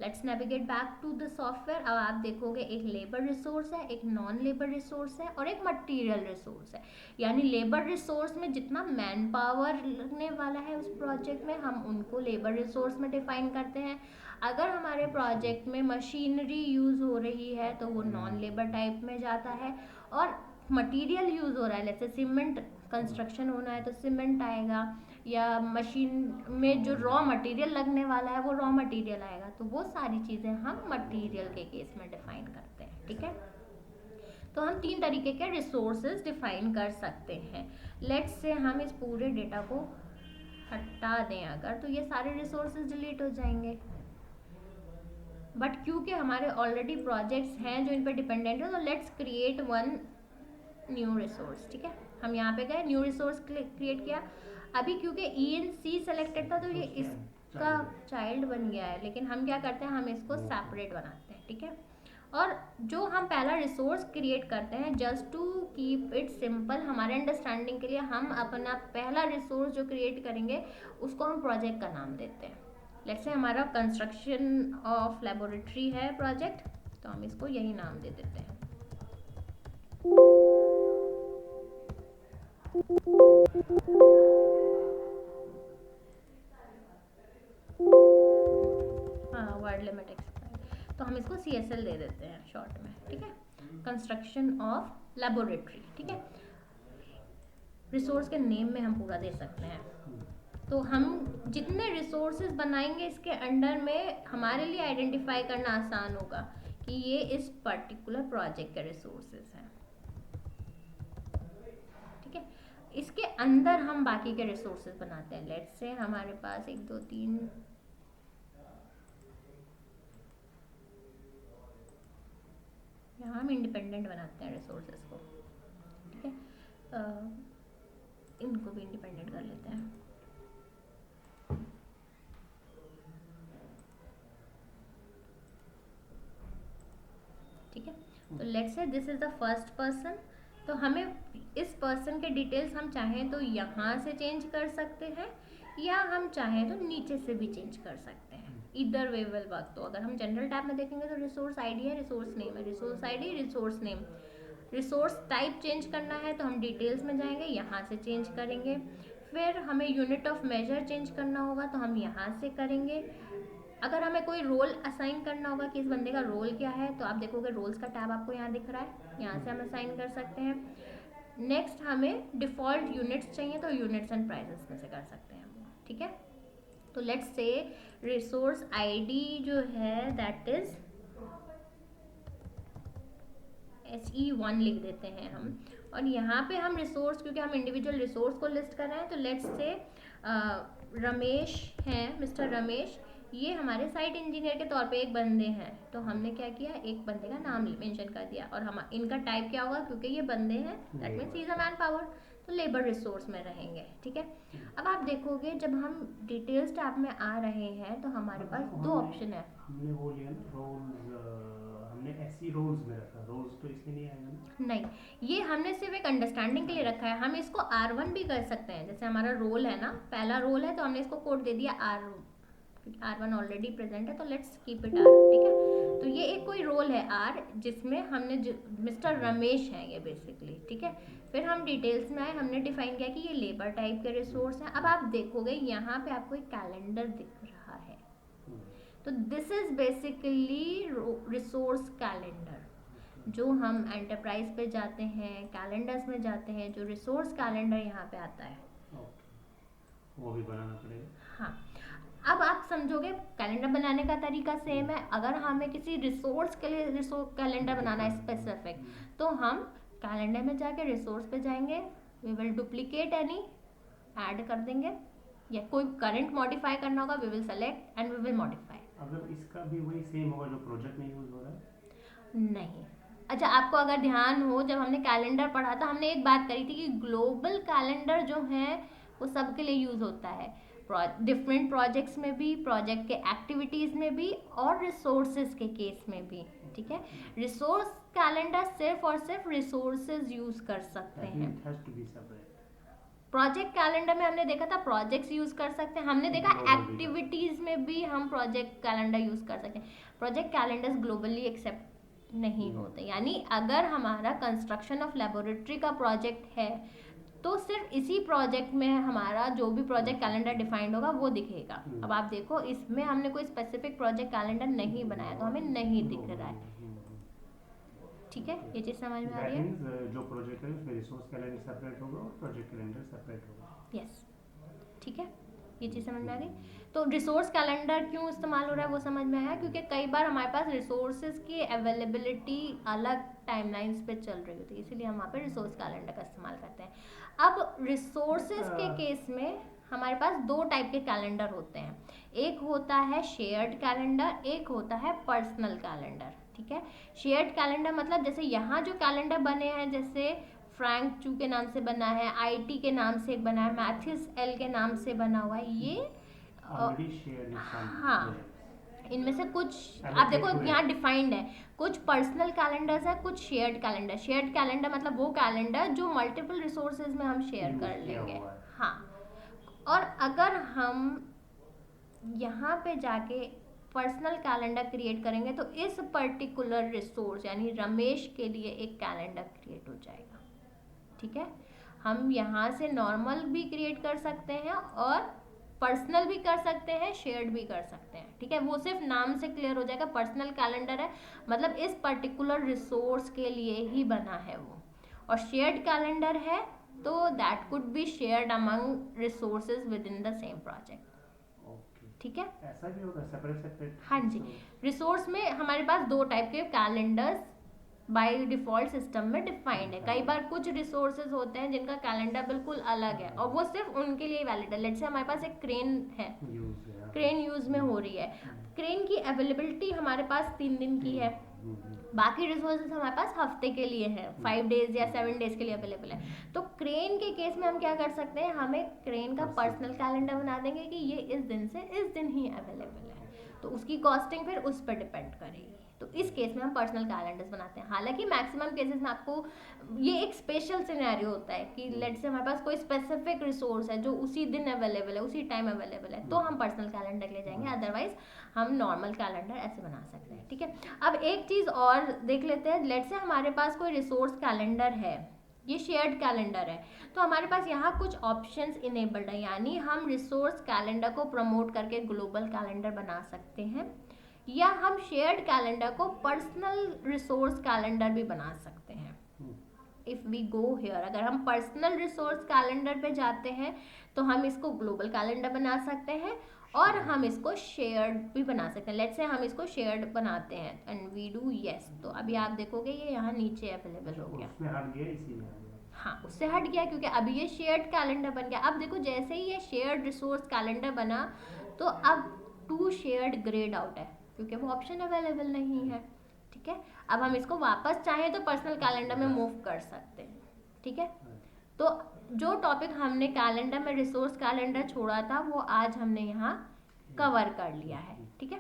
let's navigate back to the software. अब आप देखोगे एक लेबर रिसोर्स है, एक नॉन लेबर रिसोर्स है और एक मटेरियल रिसोर्स है। यानी लेबर रिसोर्स में जितना मैन पावर लगने वाला है उस प्रोजेक्ट में, हम उनको लेबर रिसोर्स में डिफाइन करते हैं। अगर हमारे प्रोजेक्ट में मशीनरी यूज हो रही है तो वो नॉन लेबर टाइप में जाता है, और मटेरियल यूज हो रहा है, जैसे सीमेंट कंस्ट्रक्शन होना है तो सीमेंट आएगा, या मशीन में जो रॉ मटेरियल लगने वाला है वो रॉ मटेरियल आएगा। तो वो सारी चीज़ें हम मटेरियल के केस में डिफाइन करते हैं। ठीक है, तो हम 3 तरीके के रिसोर्सेज डिफाइन कर सकते हैं। लेट्स से हम इस पूरे डेटा को हटा दें अगर, तो ये सारे रिसोर्सेज डिलीट हो जाएंगे। बट क्योंकि हमारे ऑलरेडी प्रोजेक्ट्स हैं जो इन पर डिपेंडेंट है, तो let's create one new resource. ठीक है, हम यहाँ पे गए, न्यू रिसोर्स क्रिएट किया। अभी क्योंकि ENC सेलेक्टेड था तो ये इसका चाइल्ड बन गया है, लेकिन हम क्या करते हैं, हम इसको सेपरेट बनाते हैं। ठीक है, और जो हम पहला रिसोर्स क्रिएट करते हैं, just to keep it simple, हमारे अंडरस्टैंडिंग के लिए हम अपना पहला रिसोर्स जो क्रिएट करेंगे उसको हम प्रोजेक्ट का नाम देते हैं। लेट्स से हमारा कंस्ट्रक्शन ऑफ लेबोरेटरी है प्रोजेक्ट, तो हम इसको यही नाम दे देते हैं। हाँ, वर्ड लिमिट एक्सपायर, तो हम इसको CSL दे देते हैं शॉर्ट में। ठीक है, कंस्ट्रक्शन ऑफ लेबोरेटरी। ठीक है, रिसोर्स के नेम में हम पूरा दे सकते हैं। तो हम जितने रिसोर्सेज बनाएंगे इसके अंडर में, हमारे लिए आइडेंटिफाई करना आसान होगा कि ये इस पर्टिकुलर प्रोजेक्ट के रिसोर्सेज हैं। ठीक है, इसके अंदर हम बाकी के रिसोर्सेज बनाते हैं। लेट्स से हमारे पास 1 2 3 यहाँ हम इंडिपेंडेंट बनाते हैं रिसोर्सेज को। ठीक है, इनको भी इंडिपेंडेंट कर लेते हैं। ठीक है, तो let's say this is the first person. तो हमें इस पर्सन के डिटेल्स हम चाहें तो यहाँ से चेंज कर सकते हैं, या हम चाहें तो नीचे से भी चेंज कर सकते हैं। इधर वे विल वर्क। तो अगर हम जनरल टैब में देखेंगे तो रिसोर्स आईडी है, रिसोर्स नेम है, resource ID, resource name. Resource type change करना है तो हम डिटेल्स में जाएंगे, यहाँ से चेंज करेंगे। फिर हमें यूनिट ऑफ मेजर चेंज करना होगा तो हम यहाँ से करेंगे। अगर हमें कोई रोल असाइन करना होगा कि इस बंदे का रोल क्या है, तो आप देखोगे रोल्स का टैब आपको यहाँ दिख रहा है, यहाँ से हम असाइन कर सकते हैं। नेक्स्ट हमें डिफ़ॉल्ट यूनिट्स चाहिए तो यूनिट्स एंड प्राइजेस में से कर सकते हैं हम। ठीक है, तो लेट्स से रिसोर्स आईडी जो है दैट इज SE1 लिख देते हैं हम। और यहाँ पे हम रिसोर्स, क्योंकि हम इंडिविजुअल रिसोर्स को लिस्ट कर रहे हैं, तो लेट्स से रमेश हैं, मिस्टर रमेश, ये हमारे साइट इंजीनियर के तौर पे एक बंदे हैं। तो हमने क्या किया, एक बंदे का नाम मेंशन कर दिया, और हम इनका टाइप क्या होगा, क्योंकि ये बंदे हैं that means he is a man power, तो लेबर रिसोर्स में रहेंगे। ठीक है, अब आप देखोगे जब हम डिटेल्स टैब में आ रहे हैं तो हमारे पास 2 ऑप्शन है। हमने वो लिया ना रोल्स, हमने ऐसी रोल्स में रखा, रोल्स तो इसमें नहीं आएगा ना? नहीं, ये हमने सिर्फ एक अंडरस्टैंडिंग के लिए रखा है। हम इसको R1 भी कर सकते हैं, जैसे हमारा रोल है ना, पहला रोल है तो हमने इसको कोड दे दिया R, R1 ऑलरेडी प्रेजेंट है तो लेट्स कीप इट R। ठीक है, तो ये एक कोई रोल है R जिसमें हमने मिस्टर रमेश है ये बेसिकली। ठीक है, फिर हम डिटेल्स में आए, हमने डिफाइन किया कि ये लेबर टाइप के रिसोर्स हैं। अब आप देखोगे यहाँ पे आपको एक कैलेंडर दिख रहा है, तो this is basically resource calendar. जो हम एंटरप्राइज पे जाते हैं, कैलेंडर्स में जाते हैं, जो रिसोर्स कैलेंडर यहाँ पे आता है वो भी बनाना पड़ेगा। हाँ, अब आप समझोगे कैलेंडर बनाने का तरीका सेम है। अगर हमें किसी रिसोर्स के लिए रिसोर्स कैलेंडर बनाना है स्पेसिफिक, तो हम कैलेंडर में जाके रिसोर्स पे जाएंगे, we will duplicate any, add कर देंगे, या कोई करंट मॉडिफाई करना होगा we will select and we will modify. अगर इसका भी वही सेम होगा जो प्रोजेक्ट में यूज हो रहा है? नहीं। अच्छा, आपको अगर ध्यान हो, जब हमने कैलेंडर पढ़ा था हमने एक बात करी थी कि ग्लोबल कैलेंडर जो है वो सबके लिए यूज होता है, डिफरेंट प्रोजेक्ट्स में भी, प्रोजेक्ट के एक्टिविटीज में भी, और रिसोर्सेज के केस में भी। ठीक है, रिसोर्स कैलेंडर सिर्फ और सिर्फ रिसोर्सेज यूज कर सकते हैं। प्रोजेक्ट कैलेंडर में हमने देखा था प्रोजेक्ट्स यूज कर सकते हैं, हमने देखा एक्टिविटीज में भी हम प्रोजेक्ट कैलेंडर यूज कर सकते हैं। प्रोजेक्ट कैलेंडर्स ग्लोबली एक्सेप्ट नहीं होते, यानी अगर हमारा कंस्ट्रक्शन ऑफ लेबोरेटरी का प्रोजेक्ट है तो सिर्फ इसी प्रोजेक्ट में हमारा जो भी प्रोजेक्ट कैलेंडर डिफाइंड होगा वो दिखेगा। अब आप देखो इसमें हमने कोई स्पेसिफिक प्रोजेक्ट कैलेंडर नहीं बनाया तो हमें नहीं दिख रहा है। ठीक है, ये चीज समझ में आ रही है? जो प्रोजेक्ट है उसमें रिसोर्स कैलेंडर सेपरेट होगा और प्रोजेक्ट कैलेंडर सेपरेट होगा। यस, ठीक है, ये चीज़ समझ में आ गई। तो रिसोर्स कैलेंडर क्यों इस्तेमाल हो रहा है वो समझ में आया, क्योंकि कई बार हमारे पास रिसोर्सेज की अवेलेबिलिटी अलग टाइमलाइंस पे चल रही होती है, इसीलिए हम वहाँ पे रिसोर्स कैलेंडर का इस्तेमाल करते हैं। अब रिसोर्सेज के केस में हमारे पास दो टाइप के कैलेंडर होते हैं, एक होता है शेयर्ड कैलेंडर, एक होता है पर्सनल कैलेंडर। ठीक है, शेयर्ड कैलेंडर मतलब जैसे यहाँ जो कैलेंडर बने हैं, जैसे फ्रैंक चू के नाम से बना है, आईटी के नाम से एक बना है, मैथ्यूस एल के नाम से बना हुआ है, ये हाँ, इनमें से कुछ आप देखो यहाँ डिफाइंड है, कुछ पर्सनल कैलेंडर्स है, कुछ शेयर्ड कैलेंडर। शेयर्ड कैलेंडर मतलब वो कैलेंडर जो मल्टीपल रिसोर्सेज में हम शेयर कर लेंगे। हाँ, और अगर हम यहाँ पे जाके पर्सनल कैलेंडर क्रिएट करेंगे तो इस पर्टिकुलर रिसोर्स यानी रमेश के लिए एक कैलेंडर क्रिएट हो जाएगा। ठीक है, हम यहाँ से नॉर्मल भी क्रिएट कर सकते हैं और पर्सनल भी कर सकते हैं, शेयर्ड भी कर सकते हैं। ठीक है, वो सिर्फ नाम से क्लियर हो जाएगा, पर्सनल कैलेंडर है मतलब इस पर्टिकुलर रिसोर्स के लिए ही बना है वो, और शेयर्ड कैलेंडर है तो that could be shared among resources with in the same project. ठीक है, ऐसा भी होगा सेपरेट सेपरेट? हाँ जी, रिसोर्स में हमारे पास दो टाइप के कैलेंडर्स बाय डिफॉल्ट सिस्टम में डिफाइंड है। कई बार कुछ रिसोर्सेज होते हैं जिनका कैलेंडर बिल्कुल अलग है और वो सिर्फ उनके लिए वैलिड है। लेट्स से हमारे पास एक क्रेन है, क्रेन यूज में हो रही है, क्रेन की अवेलेबिलिटी हमारे पास 3 दिन की है, बाकी रिसोर्सेज हमारे पास हफ्ते के लिए है, 5 डेज या 7 डेज के लिए अवेलेबल है। तो क्रेन के केस में हम क्या कर सकते हैं, हम एक क्रेन का पर्सनल कैलेंडर बना देंगे कि ये इस दिन से इस दिन ही अवेलेबल है, तो उसकी कॉस्टिंग फिर उस पर डिपेंड करेगी। तो इस केस में हम पर्सनल कैलेंडर्स बनाते हैं। हालांकि मैक्सिमम केसेस में आपको ये एक स्पेशल सिनेरियो होता है कि लेट्स से हमारे पास कोई स्पेसिफिक रिसोर्स है जो उसी दिन अवेलेबल है, उसी टाइम अवेलेबल है, तो हम पर्सनल कैलेंडर ले जाएंगे, अदरवाइज हम नॉर्मल कैलेंडर ऐसे बना सकते हैं। ठीक है, अब एक चीज़ और देख लेते हैं। लेट्स से हमारे पास कोई रिसोर्स कैलेंडर है, ये शेयर्ड कैलेंडर है, तो हमारे पास यहाँ कुछ ऑप्शंस इनेबल्ड है, यानी हम रिसोर्स कैलेंडर को प्रमोट करके ग्लोबल कैलेंडर बना सकते हैं, या हम शेयर्ड कैलेंडर को पर्सनल रिसोर्स कैलेंडर भी बना सकते हैं। इफ वी गो हियर, अगर हम पर्सनल रिसोर्स कैलेंडर पे जाते हैं तो हम इसको ग्लोबल कैलेंडर बना सकते हैं और हम इसको शेयर्ड भी बना सकते हैं। लेट्स से हम इसको शेयर्ड बनाते हैं एंड वी डू यस, तो अभी आप देखोगे ये यहाँ नीचे अवेलेबल हो गया। हाँ, उससे हट गया क्योंकि अभी ये शेयर्ड कैलेंडर बन गया। अब देखो जैसे ही ये शेयर्ड रिसोर्स कैलेंडर बना तो अब टू शेयर्ड ग्रेड आउट है क्योंकि वो ऑप्शन अवेलेबल नहीं है। ठीक है, अब हम इसको वापस चाहें तो पर्सनल कैलेंडर में मूव कर सकते हैं। ठीक है, तो जो टॉपिक हमने कैलेंडर में रिसोर्स कैलेंडर छोड़ा था वो आज हमने यहाँ कवर कर लिया है। ठीक है,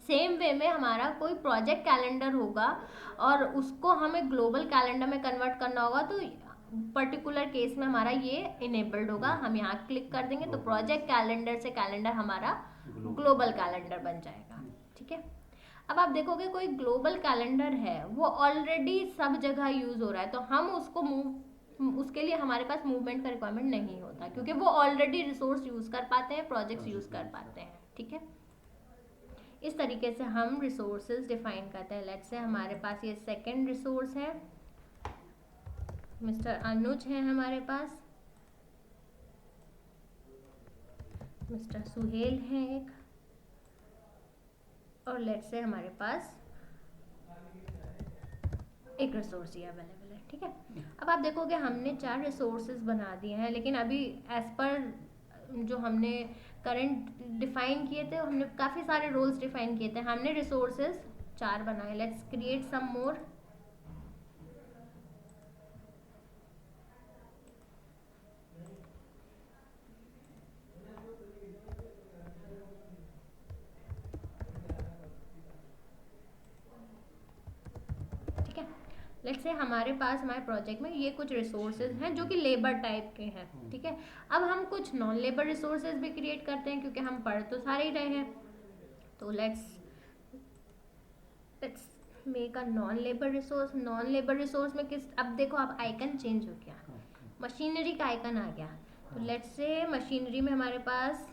सेम वे में हमारा कोई प्रोजेक्ट कैलेंडर होगा और उसको हमें ग्लोबल कैलेंडर में कन्वर्ट करना होगा तो पर्टिकुलर केस में हमारा ये इनेबल्ड होगा। हम यहाँ क्लिक कर देंगे तो प्रोजेक्ट कैलेंडर से कैलेंडर हमारा ग्लोबल कैलेंडर बन जाएगा। ठीक है, अब आप देखोगे कोई ग्लोबल कैलेंडर है वो ऑलरेडी सब जगह यूज हो रहा है तो हम उसको उसके लिए हमारे पास मूवमेंट का रिक्वायरमेंट नहीं होता क्योंकि वो ऑलरेडी रिसोर्स यूज कर पाते हैं, प्रोजेक्ट्स यूज कर पाते हैं। ठीक है, इस तरीके से हम रिसोर्सेज डिफाइन करते हैं। लेट्स से हमारे पास ये सेकंड रिसोर्स है, मिस्टर अनुज है हमारे पास, मिस्टर सुहेल है एक, और लेट्स से हमारे पास एक रिसोर्स ही अवेलेबल है। ठीक है, अब आप देखोगे हमने 4 रिसोर्सेज बना दिए हैं, लेकिन अभी एज पर जो हमने करंट डिफाइन किए थे, हमने काफ़ी सारे रोल्स डिफाइन किए थे, हमने रिसोर्सेज 4 बनाए। लेट्स क्रिएट सम मोर। ठीक है, लेट्स से हमारे पास हमारे प्रोजेक्ट में ये कुछ रिसोर्सेज हैं जो कि लेबर टाइप के हैं। ठीक है, अब हम कुछ नॉन लेबर रिसोर्सेज भी क्रिएट करते हैं क्योंकि हम पढ़ तो सारे ही रहे हैं। तो let's make a non labour resource. Non labour resource में किस, अब देखो आप आइकन चेंज हो गया, मशीनरी का आइकन आ गया। तो लेट्स से मशीनरी में हमारे पास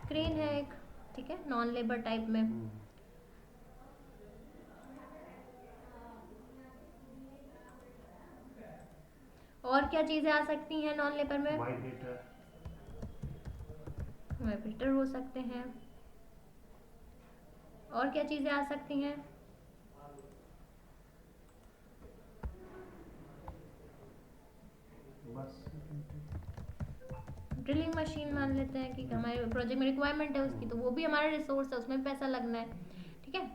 क्रेन है एक, ठीक है, नॉन लेबर टाइप में। और क्या चीजें आ सकती हैं नॉन लेबर में? वाइब्रेटर हो सकते हैं। और क्या चीजें आ सकती हैं? ड्रिलिंग मशीन मान लेते हैं कि हमारे प्रोजेक्ट में रिक्वायरमेंट है उसकी, तो वो भी हमारा रिसोर्स है, उसमें पैसा लगना है। ठीक है,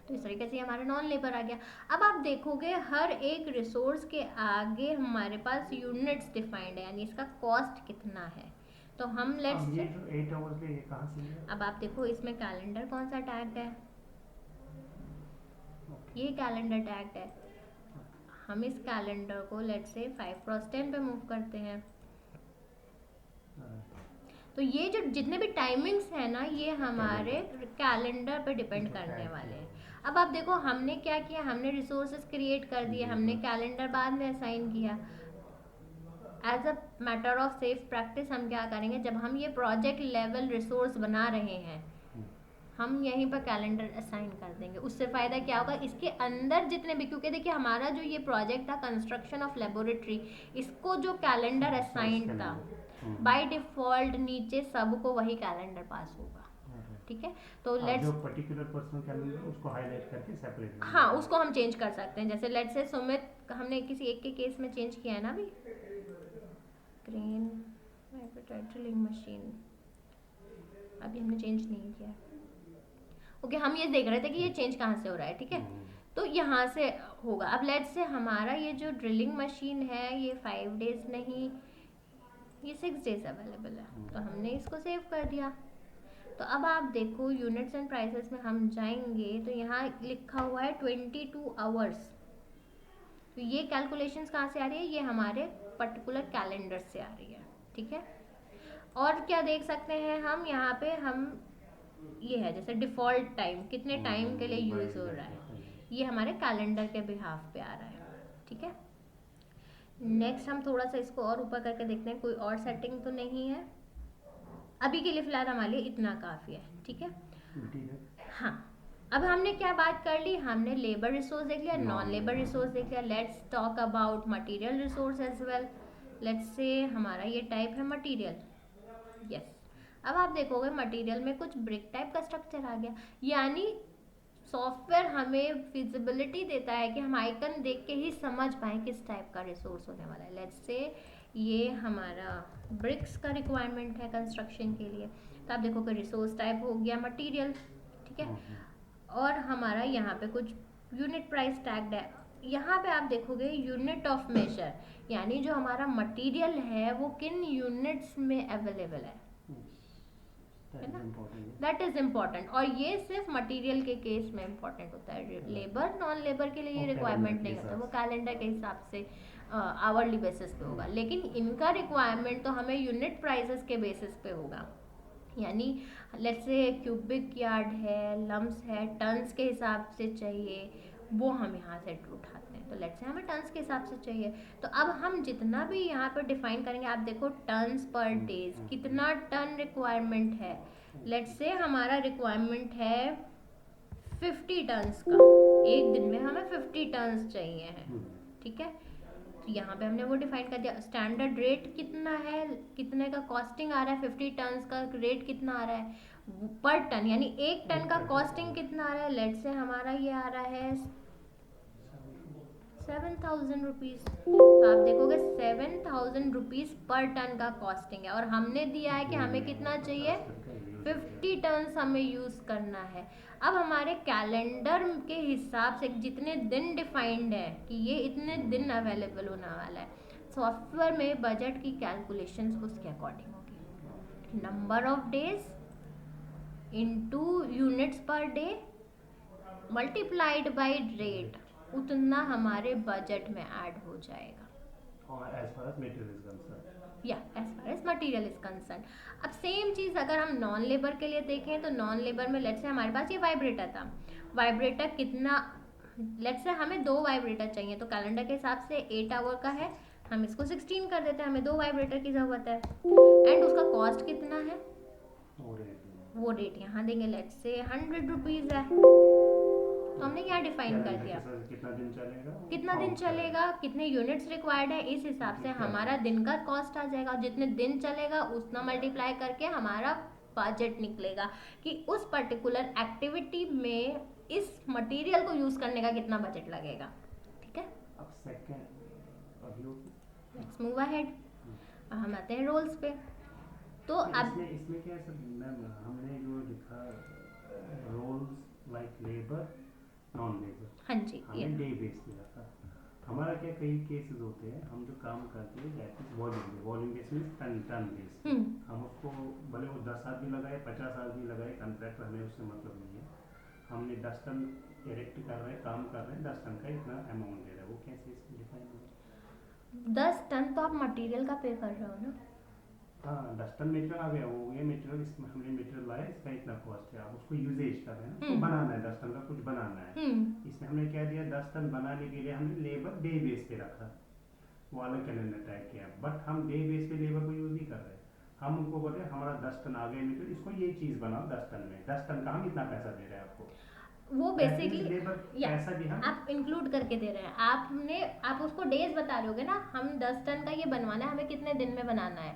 तो इस तरीके से हमारा नॉन लेबर आ गया। अब आप देखोगे हर एक रिसोर्स के आगे हमारे पास यूनिट्स डिफाइंड है, यानी इसका कॉस्ट कितना है। तो हम लेट्स से 8 आवर्स के कहां से है? अब आप देखो इसमें कैलेंडर कौन सा टैग है, ये कैलेंडर टैग है। हम इस कैलेंडर को लेट्स से 5x10 पे मूव करते हैं। तो ये जो जितने भी टाइमिंग्स है ना, ये हमारे कैलेंडर पे डिपेंड करने वाले हैं। अब आप देखो हमने क्या किया, हमने रिसोर्सेज क्रिएट कर दिए, हमने कैलेंडर बाद में असाइन किया। As a matter of safe practice हम क्या करेंगे, जब हम ये प्रोजेक्ट लेवल रिसोर्स बना रहे हैं, हम यहीं पर कैलेंडर असाइन कर देंगे। उससे फ़ायदा क्या होगा, इसके अंदर जितने भी, क्योंकि देखिए हमारा जो ये प्रोजेक्ट था कंस्ट्रक्शन ऑफ लेबोरेटरी, इसको जो कैलेंडर असाइन था बाय डिफ़ॉल्ट नीचे सबको वही कैलेंडर पास होगा। ठीक है, तो लेट्स जो पर्टिकुलर पर्सन कैलेंडर उसको हाईलाइट करके सेपरेट, हाँ उसको हम चेंज कर सकते हैं। जैसे लेट्स से सुमित, हमने किसी एक के केस में चेंज किया है ना अभी, क्रेन ड्रिलिंग मशीन अभी हमने चेंज नहीं किया। ओके, हम ये देख रहे थे कि ये चेंज कहाँ से हो रहा है। ठीक है, तो यहाँ से होगा। अब लेट्स से हमारा ये जो ड्रिलिंग मशीन है ये 5 डेज नहीं, ये 6 डेज अवेलेबल है, तो हमने इसको सेव कर दिया। तो अब आप देखो यूनिट्स एंड प्राइसेस में हम जाएंगे तो यहाँ लिखा हुआ है 22 आवर्स। तो ये कैलकुलेशंस कहाँ से आ रही है, ये हमारे पर्टिकुलर कैलेंडर से आ रही है। ठीक है, और क्या देख सकते हैं हम यहाँ पे, हम ये है जैसे डिफ़ॉल्ट टाइम कितने टाइम के लिए यूज़ हो रहा है, ये हमारे कैलेंडर के बिहाफ पे आ रहा है। ठीक है, नेक्स्ट हम थोड़ा सा इसको और ऊपर करके देखते हैं, कोई और सेटिंग तो नहीं है अभी के लिए, फिलहाल हमारे लिए इतना काफ़ी है। ठीक है, हाँ, अब हमने क्या बात कर ली, हमने लेबर रिसोर्स देख लिया, नॉन लेबर रिसोर्स देख लिया। Let's talk about material resource as well. Let's say हमारा ये टाइप है मटेरियल। यस, अब आप देखोगे मटेरियल में कुछ ब्रिक टाइप का स्ट्रक्चर आ गया, यानी सॉफ्टवेयर हमें फिजिबिलिटी देता है कि हम आइकन देख के ही समझ पाएँ किस टाइप का रिसोर्स होने वाला है। लेट्स से ये हमारा ब्रिक्स का रिक्वायरमेंट है कंस्ट्रक्शन के लिए, तो आप देखोगे रिसोर्स टाइप हो गया मटेरियल। ठीक है, और हमारा यहाँ पे कुछ यूनिट प्राइस टैग्ड है। यहाँ पे आप देखोगे यूनिट ऑफ मेजर, यानी जो हमारा मटेरियल है वो किन यूनिट्स में अवेलेबल है ना, दैट इज इम्पोर्टेंट। और ये सिर्फ मटेरियल के केस में इम्पोर्टेंट होता है, लेबर नॉन लेबर के लिए ये रिक्वायरमेंट नहीं होता, वो कैलेंडर के हिसाब से आवरली बेसिस पे होगा। लेकिन इनका रिक्वायरमेंट तो हमें यूनिट प्राइसेस के बेसिस पे होगा, यानी लेट्स से क्यूबिक यार्ड है, लम्स है, टन्स के हिसाब से चाहिए, वो हम यहाँ से उठाते हैं। तो लेट्स से हमें टन्स के हिसाब से चाहिए, तो अब हम जितना भी यहाँ पर डिफाइन करेंगे, आप देखो टन्स पर डेज, कितना टन रिक्वायरमेंट है। लेट्स से हमारा रिक्वायरमेंट है 50 टन्स का, एक दिन में हमें 50 टन्स चाहिए हैं। ठीक है, तो यहाँ पे हमने वो डिफाइन कर दिया। स्टैंडर्ड रेट कितना है, कितने का कॉस्टिंग आ रहा है, 50 टन्स का रेट कितना आ रहा है पर टन, यानी एक टन का कॉस्टिंग कितना आ रहा है। लेट से हमारा ये आ रहा है 7,000 रुपीज़। तो आप देखोगे 7,000 रुपीज़ पर टन का कॉस्टिंग है, और हमने दिया है कि हमें कितना चाहिए, 50 टन्स हमें यूज़ करना है। अब हमारे कैलेंडर के हिसाब से जितने दिन डिफाइंड है कि ये इतने दिन अवेलेबल होने वाला है, सॉफ्टवेयर में बजट की कैलकुलेशंस उसके अकॉर्डिंग होगी। Number of days into units per day multiplied by rate, उतना हमारे बजट में ऐड हो जाएगा। as far as material is concerned. या as far as material is concern. अब सेम चीज़ अगर हम नॉन लेबर के लिए देखें तो नॉन लेबर में लेट्स से हमारे पास ये वाइब्रेटर था, वाइब्रेटर कितना, लेट्स से हमें 2 वाइब्रेटर चाहिए, तो कैलेंडर के हिसाब से 8 आवर का है, हम इसको 16 कर देते हैं, हमें 2 वाइब्रेटर की ज़रूरत है, एंड उसका कॉस्ट कितना है, वो रेट यहाँ देंगे, लेट्स से 100 रुपीज़ है। तो हमने क्या डिफाइन कर दिया, कितना दिन चलेगा, कितने यूनिट्स रिक्वायर्ड है, इस हिसाब से हमारा दिन का कॉस्ट आ जाएगा। जितने दिन चलेगा उतना मल्टीप्लाई करके हमारा बजट निकलेगा कि उस पर्टिकुलर एक्टिविटी में इस मटेरियल को यूज करने का कितना बजट लगेगा। ठीक है, लेट्स मूव अहेड। हम आते हैं रोल्स पे। तो अब इसमें क्या है सर मैम, हमने जो लिखा roles like labour non labour, हाँ जी, हमने डे बेस पे रखा। हमारा क्या कई केसेस होते हैं, हम जो काम करते हैं दैट इज वॉल्यूम बेस में टन बेस, हम उसको भले वो 10 आदमी लगाए 50 आदमी लगाए, कॉन्ट्रैक्ट हमें उससे मतलब नहीं है, हमने 10 टन इरेक्ट कर रहे हैं, काम कर रहे हैं, 10 टन का इतना अमाउंट दे रहा है, वो कैसे इसमें डिफाइन होगा? 10 टन तो आप मटेरियल का पे कर रहे हो ना। हाँ, 10 टन मटेरियल आ गया, वो ये मटेरियल, इसमें हमने मटेरियल लाया, इसका इतना कॉस्ट है, आप उसको यूजेज कर रहे हैं ना, तो बनाना है 10 टन का कुछ बनाना है, इसमें हमने क्या दिया, 10 टन बनाने के लिए हमने लेबर डे बेस पे रखा, वो अलग कैलेंडर टैग किया, बट हम डे बेस पे लेबर को यूज नहीं कर रहे, हम उनको बोल रहे हैं हमारा 10 टन आ गया मटेरियल, इसको ये चीज बनाओ 10 टन में, 10 टन का हम इतना पैसा दे रहे हैं आपको, वो बेसिकली पैसा भी हम आप इंक्लूड करके दे रहे हैं, आपने आप उसको डेज बता रहे होगे ना, हम 10 टन का ये बनवाना है, हमें कितने दिन में बनाना है,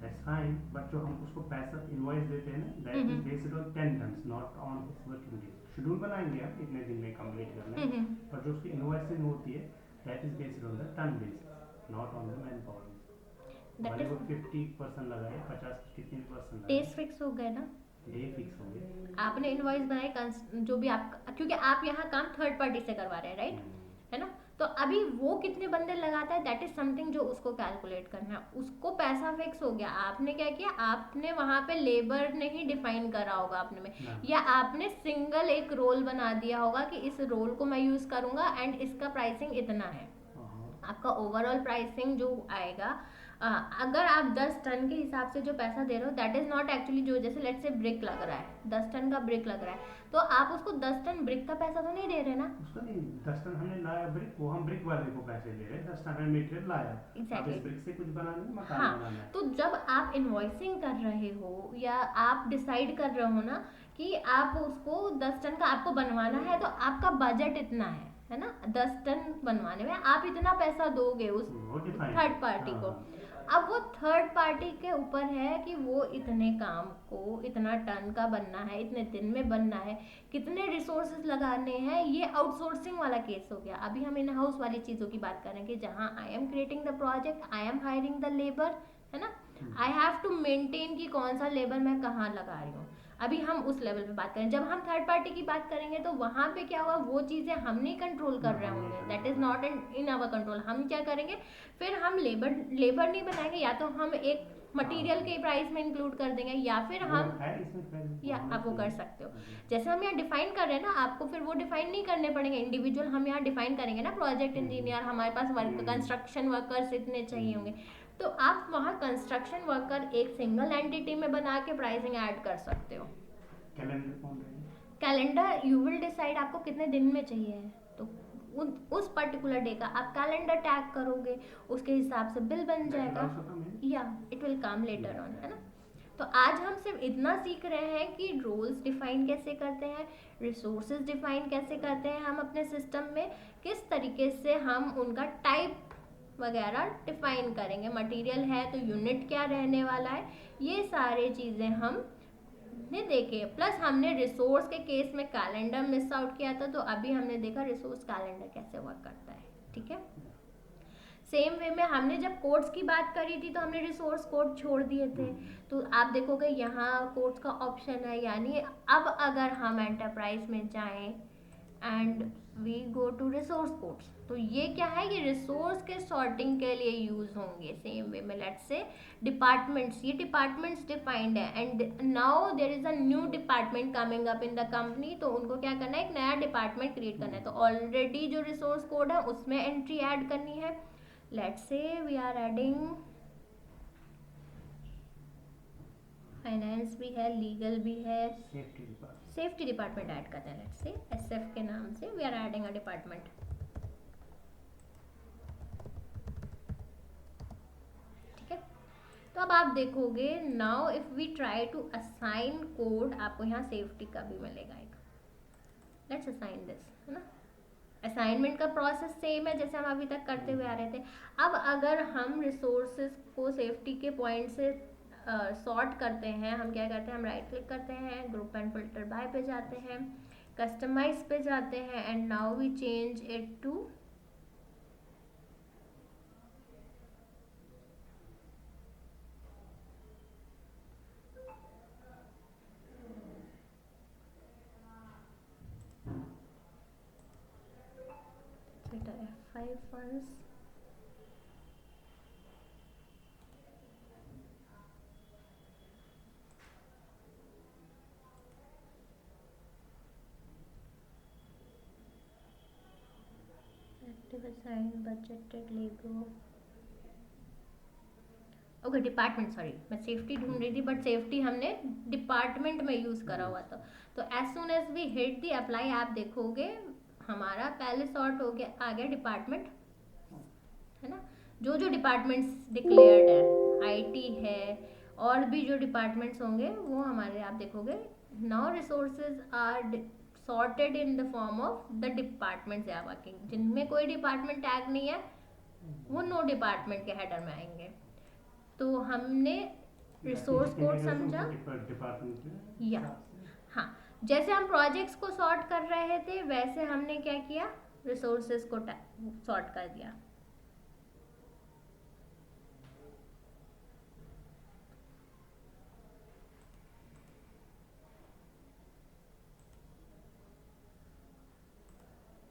that's fine, बट जो हम उसको पैसा इनवॉइस देते हैं ना, that is based on 10 tons, not on its working days. Schedule बनाएंगे आप इतने दिन में कंप्लीट करना है, पर जो उसकी इनवॉइसिंग होती है that is based on the ton base, not on the manpower base. भले वो 50% लगाए, 50 कितने % लगाए, डेज फिक्स हो गए ना, डे फिक्स हो गए, आपने इनवॉइस बनाई, जो भी आप, क्योंकि आप यहाँ काम थर्ड पार्टी से करवा रहे हैं, राइट, है ना, तो अभी वो कितने बंदे लगाता है दैट इज समथिंग जो उसको कैलकुलेट करना है, उसको पैसा फिक्स हो गया। आपने क्या किया, आपने वहां पे लेबर नहीं डिफाइन करा होगा आपने में, या आपने सिंगल एक रोल बना दिया होगा कि इस रोल को मैं यूज करूंगा एंड इसका प्राइसिंग इतना है, आपका ओवरऑल प्राइसिंग जो आएगा। अगर आप 10 टन के हिसाब से जो पैसा दे रहे हो दैट इज नॉट एक्चुअली, जो जैसे लेट्स से ब्रिक लग रहा है, 10 टन का ब्रिक लग रहा है, तो आप उसको 10 टन ब्रिक का पैसा तो नहीं दे रहे ना, उसका नहीं, 10 टन हमने लाया ब्रिक, वो हम ब्रिक वाले को पैसे दे रहे हैं, 10 टन हमने मटेरियल लाया, एग्जैक्टली, इस ब्रिक से कुछ बनाना है, मकान बनाना है। तो जब आप इनवॉइसिंग कर रहे हो या आप डिसाइड कर रहे हो ना कि आप उसको 10 टन का आपको बनवाना है, तो आपका बजट इतना है ना, 10 टन बनवाने में आप इतना पैसा दोगे उस थर्ड पार्टी को। अब वो थर्ड पार्टी के ऊपर है कि वो इतने काम को इतना टन का बनना है, इतने दिन में बनना है, कितने रिसोर्सेज लगाने हैं, ये आउटसोर्सिंग वाला केस हो गया। अभी हम इन हाउस वाली चीज़ों की बात करें कि जहाँ I am creating the project, I am hiring the labour, है ना, आई हैव टू मेंटेन कि कौन सा लेबर मैं कहाँ लगा रही हूँ। अभी हम उस लेवल पे बात करें, जब हम थर्ड पार्टी की बात करेंगे तो वहाँ पे क्या होगा, वो चीज़ें हम नहीं कंट्रोल कर रहे होंगे, that is not in our control. हम क्या करेंगे, फिर हम लेबर नहीं बनाएंगे, या तो हम एक मटेरियल के प्राइस में इंक्लूड कर देंगे, या फिर हम या आप वो कर सकते हो, जैसे हम यहाँ डिफाइन कर रहे हैं ना, आपको फिर वो डिफाइन नहीं करने पड़ेंगे इंडिविजुअल, हम यहाँ डिफाइन करेंगे ना, प्रोजेक्ट इंजीनियर, हमारे पास कंस्ट्रक्शन वर्कर्स इतने चाहिए होंगे, तो आप वहाँ कंस्ट्रक्शन वर्कर एक सिंगल एंटिटी में बना के प्राइसिंग ऐड कर सकते हो। कैलेंडर यू विल डिसाइड आपको कितने दिन में चाहिए है, तो उस पर्टिकुलर डे का आप कैलेंडर टैग करोगे, उसके हिसाब से बिल बन जाएगा, या it will come later on, है ना। तो आज हम सिर्फ इतना सीख रहे हैं कि रोल्स डिफाइन कैसे करते हैं, रिसोर्सेज डिफाइन कैसे करते हैं हम अपने सिस्टम में, किस तरीके से हम उनका टाइप वगैरह डिफाइन करेंगे, मटेरियल है तो यूनिट क्या रहने वाला है, ये सारे चीज़ें हम ने देखे। प्लस हमने रिसोर्स के केस में कैलेंडर मिस आउट किया था, तो अभी हमने देखा रिसोर्स कैलेंडर कैसे वर्क करता है। ठीक है। सेम वे में हमने जब कोड्स की बात करी थी तो हमने रिसोर्स कोड छोड़ दिए थे, तो आप देखोगे यहाँ कोड्स का ऑप्शन है, यानी अब अगर हम एंटरप्राइज में जाएं and we go to resource codes, तो ये क्या है, ये रिसोर्स के सॉर्टिंग के लिए यूज होंगे। सेम वे में लेट्स से डिपार्टमेंट्स, ये डिपार्टमेंट्स डिफाइंड है and now there is a new department coming up in the company, तो उनको क्या करना है, एक नया डिपार्टमेंट क्रिएट करना है, तो ऑलरेडी जो रिसोर्स कोड है उसमें एंट्री ऐड करनी है। Let's say we are adding finance भी है, लीगल भी है, सेफ्टी डिपार्टमेंट ऐड करते हैं। लेट्स से एसएफ के नाम से we are adding a department. ठीक है, तो अब आप देखोगे now if we try to assign code, आपको यहाँ सेफ्टी का भी मिलेगा एक। लेट्स असाइन दिस, है ना। असाइनमेंट का प्रोसेस सेम है जैसे हम अभी तक करते हुए आ रहे थे। अब अगर हम रिसोर्सेज को सेफ्टी के पॉइंट से सॉर्ट करते हैं, हम क्या करते हैं, हम राइट क्लिक करते हैं, ग्रुप एंड फिल्टर बाय पे जाते हैं, कस्टमाइज पे जाते हैं and now we change it to F5 once. Active assign budgeted Lego. Okay department, sorry मैं सेफ्टी ढूंढ रही थी बट सेफ्टी हमने डिपार्टमेंट में यूज करा हुआ था। तो as soon as we hit the apply, आप देखोगे हमारा पहले सॉर्ट हो गया, आ गया डिपार्टमेंट, है ना। जो जो डिपार्टमेंट्स डिक्लेयर्ड है, आईटी है, और भी जो डिपार्टमेंट्स होंगे वो हमारे, आप देखोगे now resources are sorted in the form of the departments या वर्किंग। जिनमें कोई डिपार्टमेंट टैग नहीं है वो नो डिपार्टमेंट के हेडर में आएंगे। तो हमने रिसोर्स कोड समझा या हाँ, जैसे हम प्रोजेक्ट्स को सॉर्ट कर रहे थे वैसे हमने क्या किया, रिसोर्सेज को सॉर्ट कर दिया।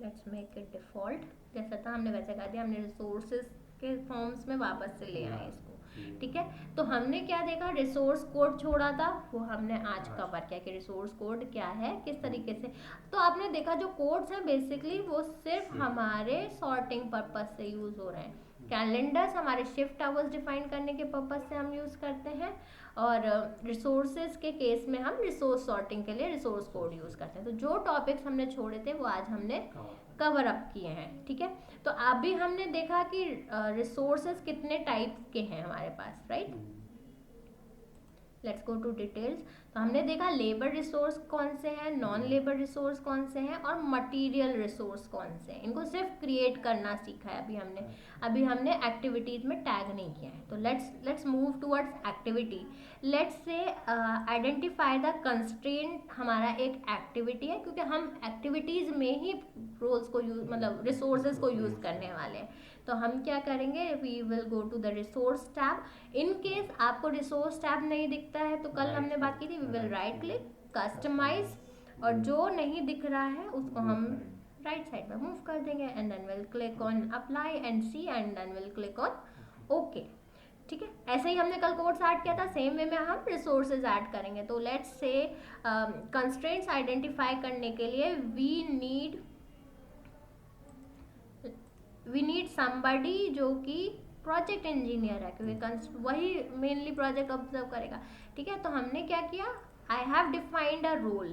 लेट्स मेक इट डिफॉल्ट, जैसा था हमने वैसे कर दिया, हमने रिसोर्सेज के फॉर्म्स में वापस से ले आए इसको। ठीक है, तो हमने क्या देखा, रिसोर्स कोड छोड़ा था वो हमने आज कवर किया कि रिसोर्स कोड क्या है, किस तरीके से। तो आपने देखा जो कोड्स हैं बेसिकली वो सिर्फ हमारे सॉर्टिंग पर्पस से यूज हो रहे हैं। कैलेंडर्स हमारे शिफ्ट आवर्स डिफाइन करने के पर्पस से हम यूज करते हैं, और रिसोर्सेज के केस में हम रिसोर्स सॉर्टिंग के लिए रिसोर्स कोड यूज करते हैं। तो जो टॉपिक्स हमने छोड़े थे वो आज हमने कवर अप किए हैं। ठीक है, तो अभी हमने देखा कि रिसोर्सेज कितने टाइप के हैं हमारे पास, right. Let's go to details. तो हमने देखा लेबर रिसोर्स कौन से हैं, नॉन लेबर रिसोर्स कौन से हैं, और मटेरियल रिसोर्स कौन से हैं। इनको सिर्फ क्रिएट करना सीखा है अभी हमने एक्टिविटीज में टैग नहीं किया है। तो let's move towards activity. Let's say identify the constraint हमारा एक एक्टिविटी है, क्योंकि हम एक्टिविटीज में ही रोल्स को यूज, मतलब रिसोर्सेज को यूज करने वाले हैं। तो हम क्या करेंगे, we will go to the resource tab. In case आपको रिसोर्स टैब नहीं दिखता है तो कल हमने बात की थी, we will right click customise, और जो नहीं दिख रहा है उसको हम राइट साइड में मूव कर देंगे and then will click on apply and see and then will click on okay. ठीक है, ऐसे ही हमने कल कोड ऐड किया था, सेम वे में हम रिसोर्सेज ऐड करेंगे। तो लेट्स से कंस्ट्रेंट्स आइडेंटिफाई करने के लिए वी नीड समबडी जो कि प्रोजेक्ट इंजीनियर है, क्योंकि वही मेनली प्रोजेक्ट ऑब्जर्व करेगा। ठीक है, तो हमने क्या किया, I have defined a role.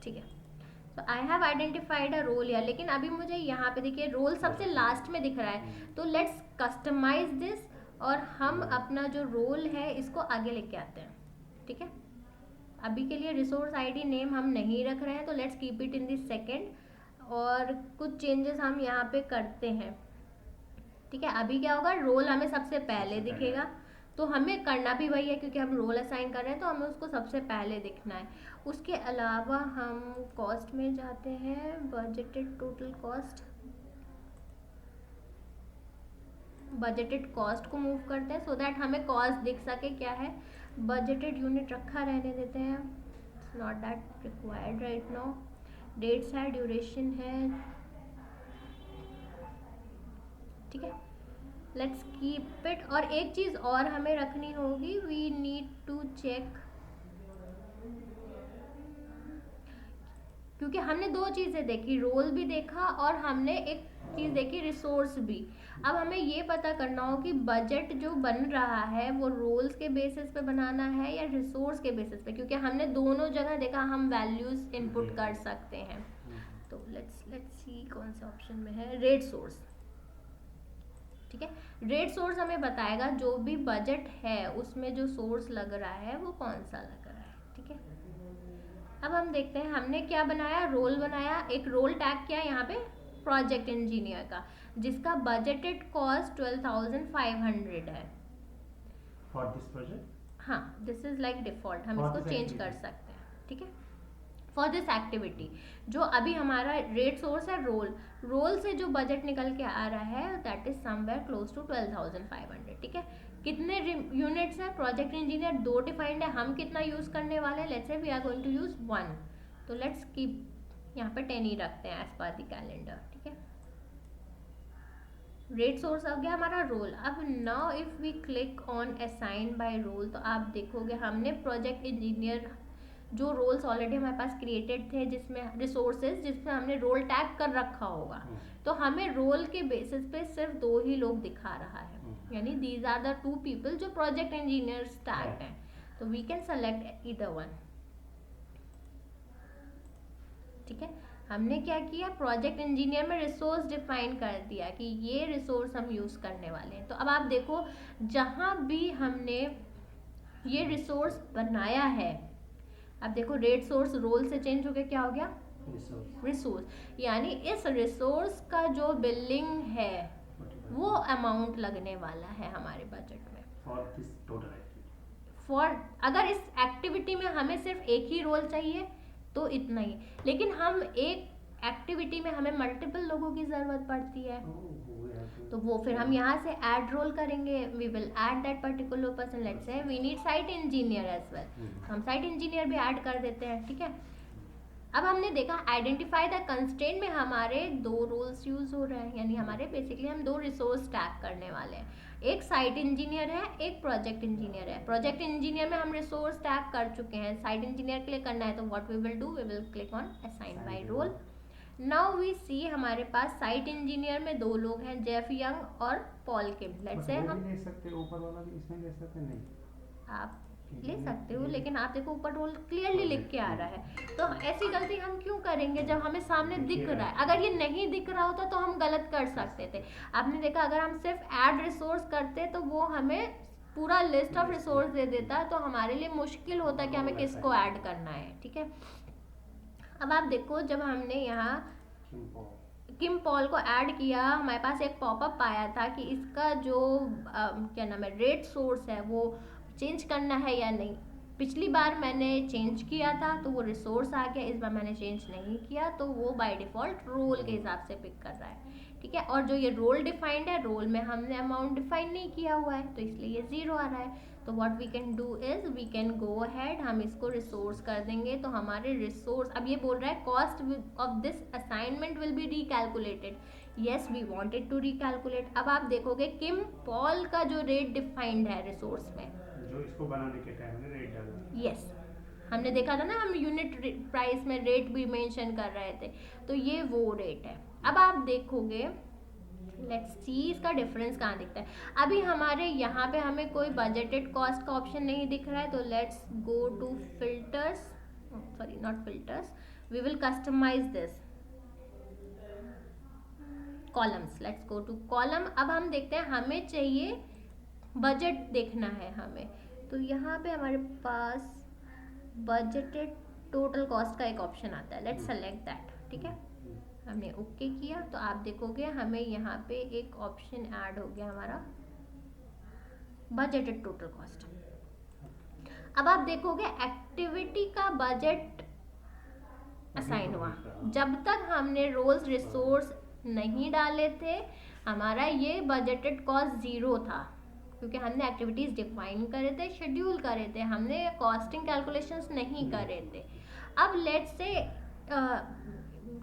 ठीक है, तो I have identified a role या, लेकिन अभी मुझे यहाँ पे देखिए रोल सबसे लास्ट में दिख रहा है। तो लेट्स कस्टमाइज दिस, और हम अपना जो रोल है इसको आगे लेके आते हैं। ठीक है, अभी के लिए रिसोर्स आईडी नेम हम नहीं रख रहे हैं, तो let's keep it in this second, और कुछ चेंजेस हम यहाँ पे करते हैं। ठीक है, अभी क्या होगा, रोल हमें सबसे पहले दिखेगा, तो हमें करना भी वही है, क्योंकि हम रोल असाइन कर रहे हैं तो हमें उसको सबसे पहले दिखना है। उसके अलावा हम कॉस्ट में जाते हैं, budgeted total cost, budgeted cost को मूव करते हैं सो दैट हमें कॉस्ट दिख सके क्या है। बजटेड यूनिट रखा रहने देते हैं, not that required right now. Dates है, ड्यूरेशन है, ठीक है, लेट्स कीप इट। और एक चीज़ और हमें रखनी होगी, वी नीड टू चेक, क्योंकि हमने दो चीज़ें देखी, रोल भी देखा और हमने एक चीज़ देखी रिसोर्स भी। अब हमें ये पता करना हो कि बजट जो बन रहा है वो रोल्स के बेसिस पे बनाना है या रिसोर्स के बेसिस पे, क्योंकि हमने दोनों जगह देखा हम वैल्यूज इनपुट कर सकते हैं। तो लेट्स सी कौन से ऑप्शन में है, रेट सोर्स, ठीक है। रेट सोर्स हमें बताएगा जो भी बजट है उसमें जो सोर्स लग रहा है वो कौन सा लग रहा है, ठीक है। अब हम देखते हैं हमने क्या बनाया, रोल बनाया, एक रोल टैग किया यहाँ पे प्रोजेक्ट इंजीनियर का, जिसका बजटेड कॉस्ट 12,500 है फॉर दिस प्रोजेक्ट। हाँ, दिस इज लाइक डिफॉल्ट, हम इसको चेंज कर सकते हैं, ठीक है। फॉर दिस एक्टिविटी जो अभी हमारा रेट सोर्स है रोल, रोल से जो बजट निकल के आ रहा है that is somewhere close to 12,500, ठीक है। कितने यूनिट्स है, प्रोजेक्ट इंजीनियर 2 डिफाइंड है, हम कितना यूज करने वाले हैं, let's say we are going to use 1, तो लेट्स कीप यहाँ पे 10 ही रखते हैं एज पर द कैलेंडर, ठीक है। रेट सोर्स आ गया हमारा रोल। अब now if we click on assign by role, तो आप देखोगे हमने प्रोजेक्ट इंजीनियर जो रोल्स ऑलरेडी हमारे पास क्रिएटेड थे, जिसमें रिसोर्सेज जिसमें हमने रोल टैग कर रखा होगा, तो हमें रोल के बेसिस पे सिर्फ 2 ही लोग दिखा रहा है, यानी दीज आर द 2 पीपल जो प्रोजेक्ट इंजीनियर्स टैग हैं, तो we can select either one, ठीक है। हमने क्या किया, प्रोजेक्ट इंजीनियर में रिसोर्स डिफाइन कर दिया कि ये रिसोर्स हम यूज करने वाले हैं। तो अब आप देखो जहां भी हमने ये रिसोर्स बनाया है, अब देखो रेट सोर्स रोल से चेंज हो गया, क्या हो गया, रिसोर्स, यानी इस रिसोर्स का जो बिलिंग है वो अमाउंट लगने वाला है हमारे बजट में for this total activity. For अगर इस एक्टिविटी में हमें सिर्फ एक ही रोल चाहिए तो इतना ही, लेकिन हम एक एक्टिविटी में हमें मल्टीपल लोगों की जरूरत पड़ती है, तो वो फिर हम यहाँ से ऐड रोल करेंगे, we will add that particular person, let's say we need site engineer as well, हम साइट इंजीनियर भी ऐड कर देते हैं, ठीक है। अब हमने देखा आइडेंटिफाई द कंस्ट्रेंट में हमारे 2 रोल्स यूज हो रहे हैं, यानी हमारे बेसिकली हम 2 रिसोर्स टैग करने वाले हैं, एक साइट इंजीनियर है, एक प्रोजेक्ट इंजीनियर है। प्रोजेक्ट इंजीनियर में हम रिसोर्स टैग कर चुके हैं, साइट इंजीनियर के लिए करना है, तो what we will do, we will click on assign by role. Now we see हमारे पास साइट इंजीनियर में 2 लोग हैं, जेफ यंग और पॉल किम, लेट्स से हम ले सकते हैं, ऊपर वाला भी इसमें ले सकते हैं, नहीं आप ले सकते हो, लेकिन आप देखो ऊपर रोल क्लियरली लिख के आ रहा है, तो ऐसी गलती हम क्यों करेंगे जब हमें सामने दिख रहा है। अगर ये नहीं दिख रहा होता तो हम गलत कर सकते थे। आपने देखा अगर हम सिर्फ ऐड रिसोर्स करते तो वो हमें पूरा लिस्ट ऑफ रिसोर्स दे देता, तो हमारे लिए मुश्किल होता कि हमें किसको ऐड करना है, ठीक है। अब आप देखो जब हमने यहाँ किम पॉल को ऐड किया, हमारे पास एक पॉपअप आया था कि इसका जो क्या नाम है, रेट सोर्स है वो चेंज करना है या नहीं। पिछली बार मैंने चेंज किया था तो वो रिसोर्स आ गया, इस बार मैंने चेंज नहीं किया तो वो बाय डिफ़ॉल्ट रोल के हिसाब से पिक कर रहा है, ठीक है। और जो ये रोल डिफाइंड है, रोल में हमने अमाउंट डिफाइन नहीं किया हुआ है तो इसलिए ये 0 आ रहा है। तो what we can do is we can go ahead, हम इसको रिसोर्स कर देंगे, तो हमारे रिसोर्स अब ये बोल रहा है cost of this assignment will be recalculated, yes we wanted to recalculate. अब आप देखोगे किम पॉल का जो रेट डिफाइंड है रिसोर्स में, जो इसको बनाने के टाइम में रेट डाला, यस हमने देखा था ना, हम यूनिट प्राइस में रेट भी मेंशन कर रहे थे, तो ये वो रेट है। अब आप देखोगे लेट्स सी इसका डिफरेंस कहाँ दिखता है। अभी हमारे यहाँ पे हमें कोई बजटेड कॉस्ट का ऑप्शन नहीं दिख रहा है, तो let's go to filters, sorry not filters, we will customise this columns, let's go to column. अब हम देखते हैं हमें चाहिए बजट देखना है हमें, तो यहाँ पे हमारे पास बजटेड टोटल कॉस्ट का एक ऑप्शन आता है, लेट्स सेलेक्ट दैट, ठीक है। हमने ओके किया तो आप देखोगे हमें यहाँ पे एक ऑप्शन ऐड हो गया हमारा बजटेड टोटल कॉस्ट। अब आप देखोगे एक्टिविटी का बजट असाइन हुआ, जब तक हमने रोल्स रिसोर्स नहीं डाले थे हमारा ये बजटेड कॉस्ट जीरो था, क्योंकि हमने एक्टिविटीज डिफाइन करे थे, शेड्यूल करे थे, हमने कॉस्टिंग कैलकुलेशंस नहीं करे थे। अब लेट्स से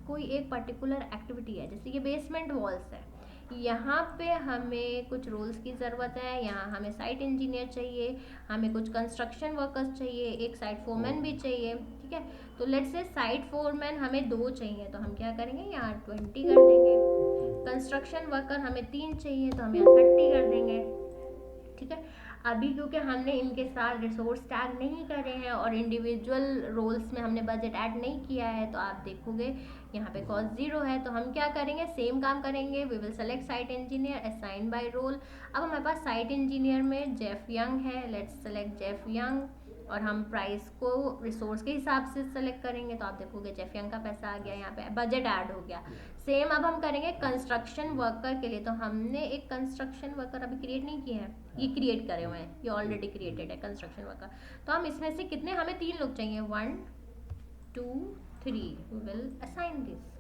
कोई एक पर्टिकुलर एक्टिविटी है, जैसे ये बेसमेंट वॉल्स है, यहाँ पे हमें कुछ रोल्स की ज़रूरत है, यहाँ हमें साइट इंजीनियर चाहिए, हमें कुछ कंस्ट्रक्शन वर्कर्स चाहिए, एक साइट फोरमैन भी चाहिए, ठीक है। तो लेट्स से साइट फोरमैन हमें 2 चाहिए, तो हम क्या करेंगे, यहाँ 20 कर देंगे। कंस्ट्रक्शन वर्कर हमें 3 चाहिए, तो हम यहाँ 30 कर देंगे, ठीक है। अभी क्योंकि हमने इनके साथ रिसोर्स टैग नहीं करे हैं और इंडिविजुअल रोल्स में हमने बजट ऐड नहीं किया है, तो आप देखोगे यहाँ पे कॉस्ट जीरो है। तो हम क्या करेंगे, सेम काम करेंगे, we will select site engineer, assign by role. अब हमारे पास साइट इंजीनियर में जेफ यंग है, लेट्स सेलेक्ट जेफ यंग, और हम प्राइस को रिसोर्स के हिसाब से सेलेक्ट करेंगे, तो आप देखोगे जेफ यंग का पैसा आ गया, यहाँ पे बजट ऐड हो गया। सेम अब हम करेंगे कंस्ट्रक्शन वर्कर के लिए, तो हमने एक कंस्ट्रक्शन वर्कर अभी क्रिएट नहीं किया है, ये क्रिएट करे हुए हैं, ये ऑलरेडी क्रिएटेड है कंस्ट्रक्शन वर्कर। तो हम इसमें से कितने, हमें 3 लोग चाहिए, 1 2 3, वी विल असाइन दिस।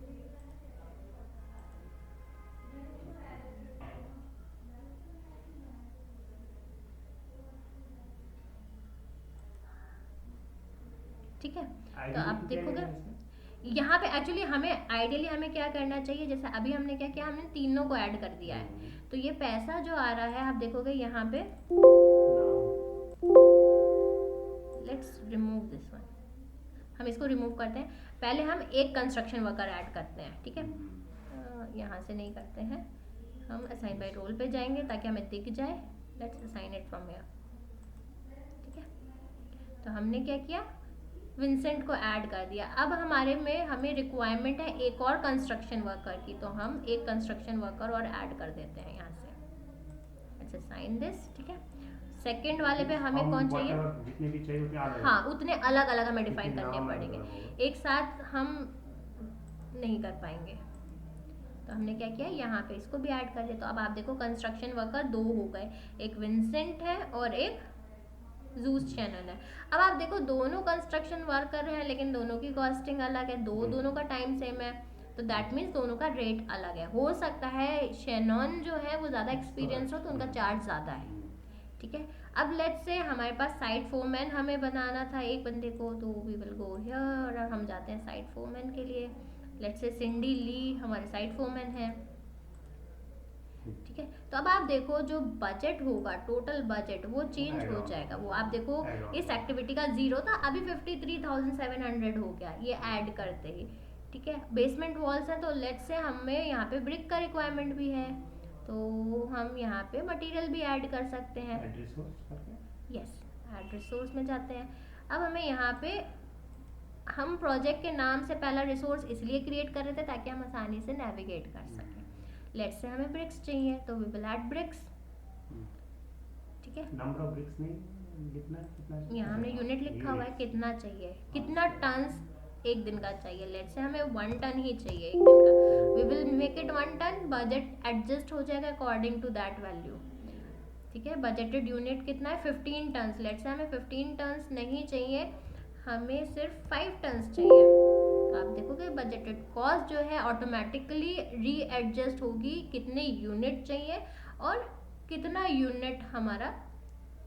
ठीक है, तो आप देखोगे यहाँ पे एक्चुअली हमें आइडियली हमें क्या करना चाहिए, जैसे अभी हमने क्या किया, हमने तीनों को ऐड कर दिया है, तो ये पैसा जो आ रहा है आप देखोगे यहाँ पे, लेट्स रिमूव दिस वन, हम इसको रिमूव करते हैं। पहले हम एक कंस्ट्रक्शन वर्कर ऐड करते हैं, ठीक है, यहाँ से नहीं करते हैं, हम असाइन बाय रोल पे जाएंगे ताकि हमें दिख जाए, let's assign it from here, ठीक है। तो हमने क्या किया, विंसेंट को ऐड कर दिया। अब हमारे में हमें रिक्वायरमेंट है एक और कंस्ट्रक्शन वर्कर की, तो हम एक कंस्ट्रक्शन वर्कर और ऐड कर देते हैं यहाँ से, लेट्स असाइन दिस, ठीक है। सेकंड वाले पे हमें कौन चाहिए, जितने भी चाहिए उतने अलग, हाँ उतने अलग अलग हमें डिफाइन करने पड़ेंगे, एक साथ हम नहीं कर पाएंगे। तो हमने क्या किया, यहाँ पे इसको भी ऐड कर दिया। तो अब आप देखो कंस्ट्रक्शन वर्कर 2 हो गए, एक विंसेंट है और एक जूस चैनल है। अब आप देखो दोनों कंस्ट्रक्शन वर्कर हैं, लेकिन दोनों की कॉस्टिंग अलग है, दोनों का टाइम सेम है, तो दैट मीन्स दोनों का रेट अलग है। हो सकता है शेनॉन जो है वो ज़्यादा एक्सपीरियंस हो तो उनका चार्ज ज़्यादा है, ठीक है। अब लेट्स से हमारे पास साइट फोरमैन हमें बनाना था एक बंदे को, तो वी विल गो हियर और हम जाते हैं साइट फोरमैन के लिए। लेट्स से सिंडी ली हमारे साइट फोरमैन है, ठीक है। तो अब आप देखो जो बजट होगा, टोटल बजट वो चेंज हो जाएगा, वो आप देखो इस एक्टिविटी का 0 था, अभी 53,700 हो गया ये ऐड करते ही, ठीक है। बेसमेंट वॉल्स है, तो लेट्स से हमें यहाँ पे ब्रिक का रिक्वायरमेंट भी है, तो हम यहाँ पे मटेरियल भी ऐड कर सकते हैं, यस ऐड रिसोर्स में जाते हैं। अब हमें यहाँ पे, हम प्रोजेक्ट के नाम से पहला रिसोर्स इसलिए क्रिएट कर रहे थे ताकि हम आसानी से नेविगेट कर सकें। लेट्स से हमें ब्रिक्स चाहिए, तो वी विल ऐड ब्रिक्स, ठीक है। नंबर ऑफ ब्रिक्स नहीं, कितना यहाँ हमने यूनिट लिखा हुआ है, कितना चाहिए, कितना टन्स एक दिन का चाहिए। लेट्स से हमें 1 टन ही चाहिए एक दिन का, we will make it 1 ton, budget adjust हो जाएगा अकॉर्डिंग टू दैट वैल्यू, ठीक है। बजटेड यूनिट कितना है, 15 टन्स। लेट्स से हमें 15 टन्स नहीं चाहिए, हमें सिर्फ 5 टन्स चाहिए, तो आप देखोगे बजटेड कॉस्ट जो है ऑटोमेटिकली रीएडजस्ट होगी, कितने यूनिट चाहिए और कितना यूनिट हमारा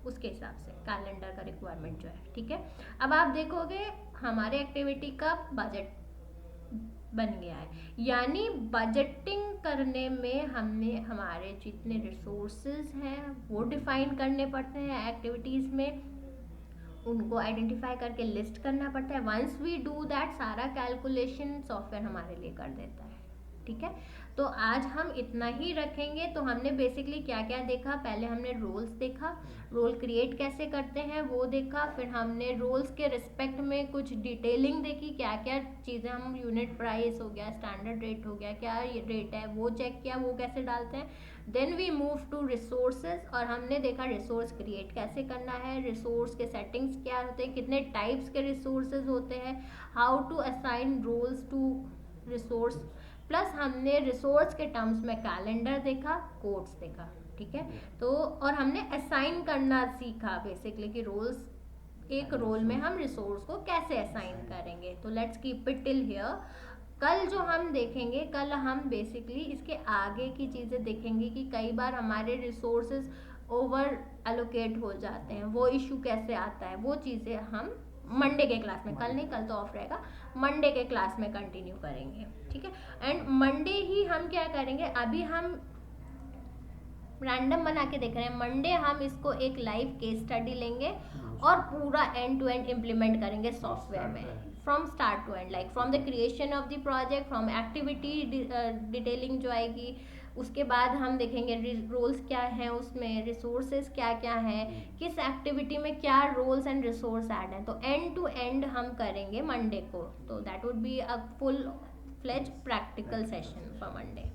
उसके हिसाब से कैलेंडर का रिक्वायरमेंट जो है, ठीक है। अब आप देखोगे हमारे एक्टिविटी का बजट बन गया है, यानी बजटिंग करने में हमने हमारे जितने रिसोर्सेज हैं वो डिफाइन करने पड़ते हैं, एक्टिविटीज़ में उनको आइडेंटिफाई करके लिस्ट करना पड़ता है। वंस वी डू दैट सारा कैलकुलेशन सॉफ्टवेयर हमारे लिए कर देता है, ठीक है। तो आज हम इतना ही रखेंगे। तो हमने बेसिकली क्या क्या देखा, पहले हमने रोल्स देखा, रोल क्रिएट कैसे करते हैं वो देखा, फिर हमने रोल्स के रिस्पेक्ट में कुछ डिटेलिंग देखी, क्या क्या चीज़ें हम, यूनिट प्राइस हो गया, स्टैंडर्ड रेट हो गया, क्या रेट है वो चेक किया, वो कैसे डालते हैं। Then we move to resources, और हमने देखा रिसोर्स क्रिएट कैसे करना है, रिसोर्स के सेटिंग्स क्या होते हैं, कितने टाइप्स के रिसोर्सेज होते हैं, how to assign roles to resource, plus हमने रिसोर्स के टर्म्स में कैलेंडर देखा, कोड्स देखा। ठीक है। तो और हमने असाइन करना सीखा बेसिकली कि रोल्स, एक रोल में हम रिसोर्स को कैसे असाइन करेंगे। तो let's keep it till here. कल जो हम देखेंगे, कल हम बेसिकली इसके आगे की चीज़ें देखेंगे कि कई बार हमारे रिसोर्सेज ओवर एलोकेट हो जाते हैं, वो इशू कैसे आता है, वो चीज़ें हम मंडे के क्लास में, कल नहीं, कल तो ऑफ रहेगा, मंडे के क्लास में कंटिन्यू करेंगे, ठीक है। एंड मंडे ही हम क्या करेंगे, अभी हम रैंडम बना के देख रहे हैं, मंडे हम इसको एक लाइव केस स्टडी लेंगे और पूरा एंड टू एंड इम्प्लीमेंट करेंगे सॉफ्टवेयर में, from start to end, like from the creation of the project, from activity detailing जो आएगी, उसके बाद हम देखेंगे रोल्स क्या हैं उसमें, रिसोर्सेज क्या क्या हैं, किस एक्टिविटी में क्या रोल्स एंड रिसोर्स ऐड हैं। तो एंड टू एंड हम करेंगे मंडे को। तो that would be a full fledge practical session for Monday.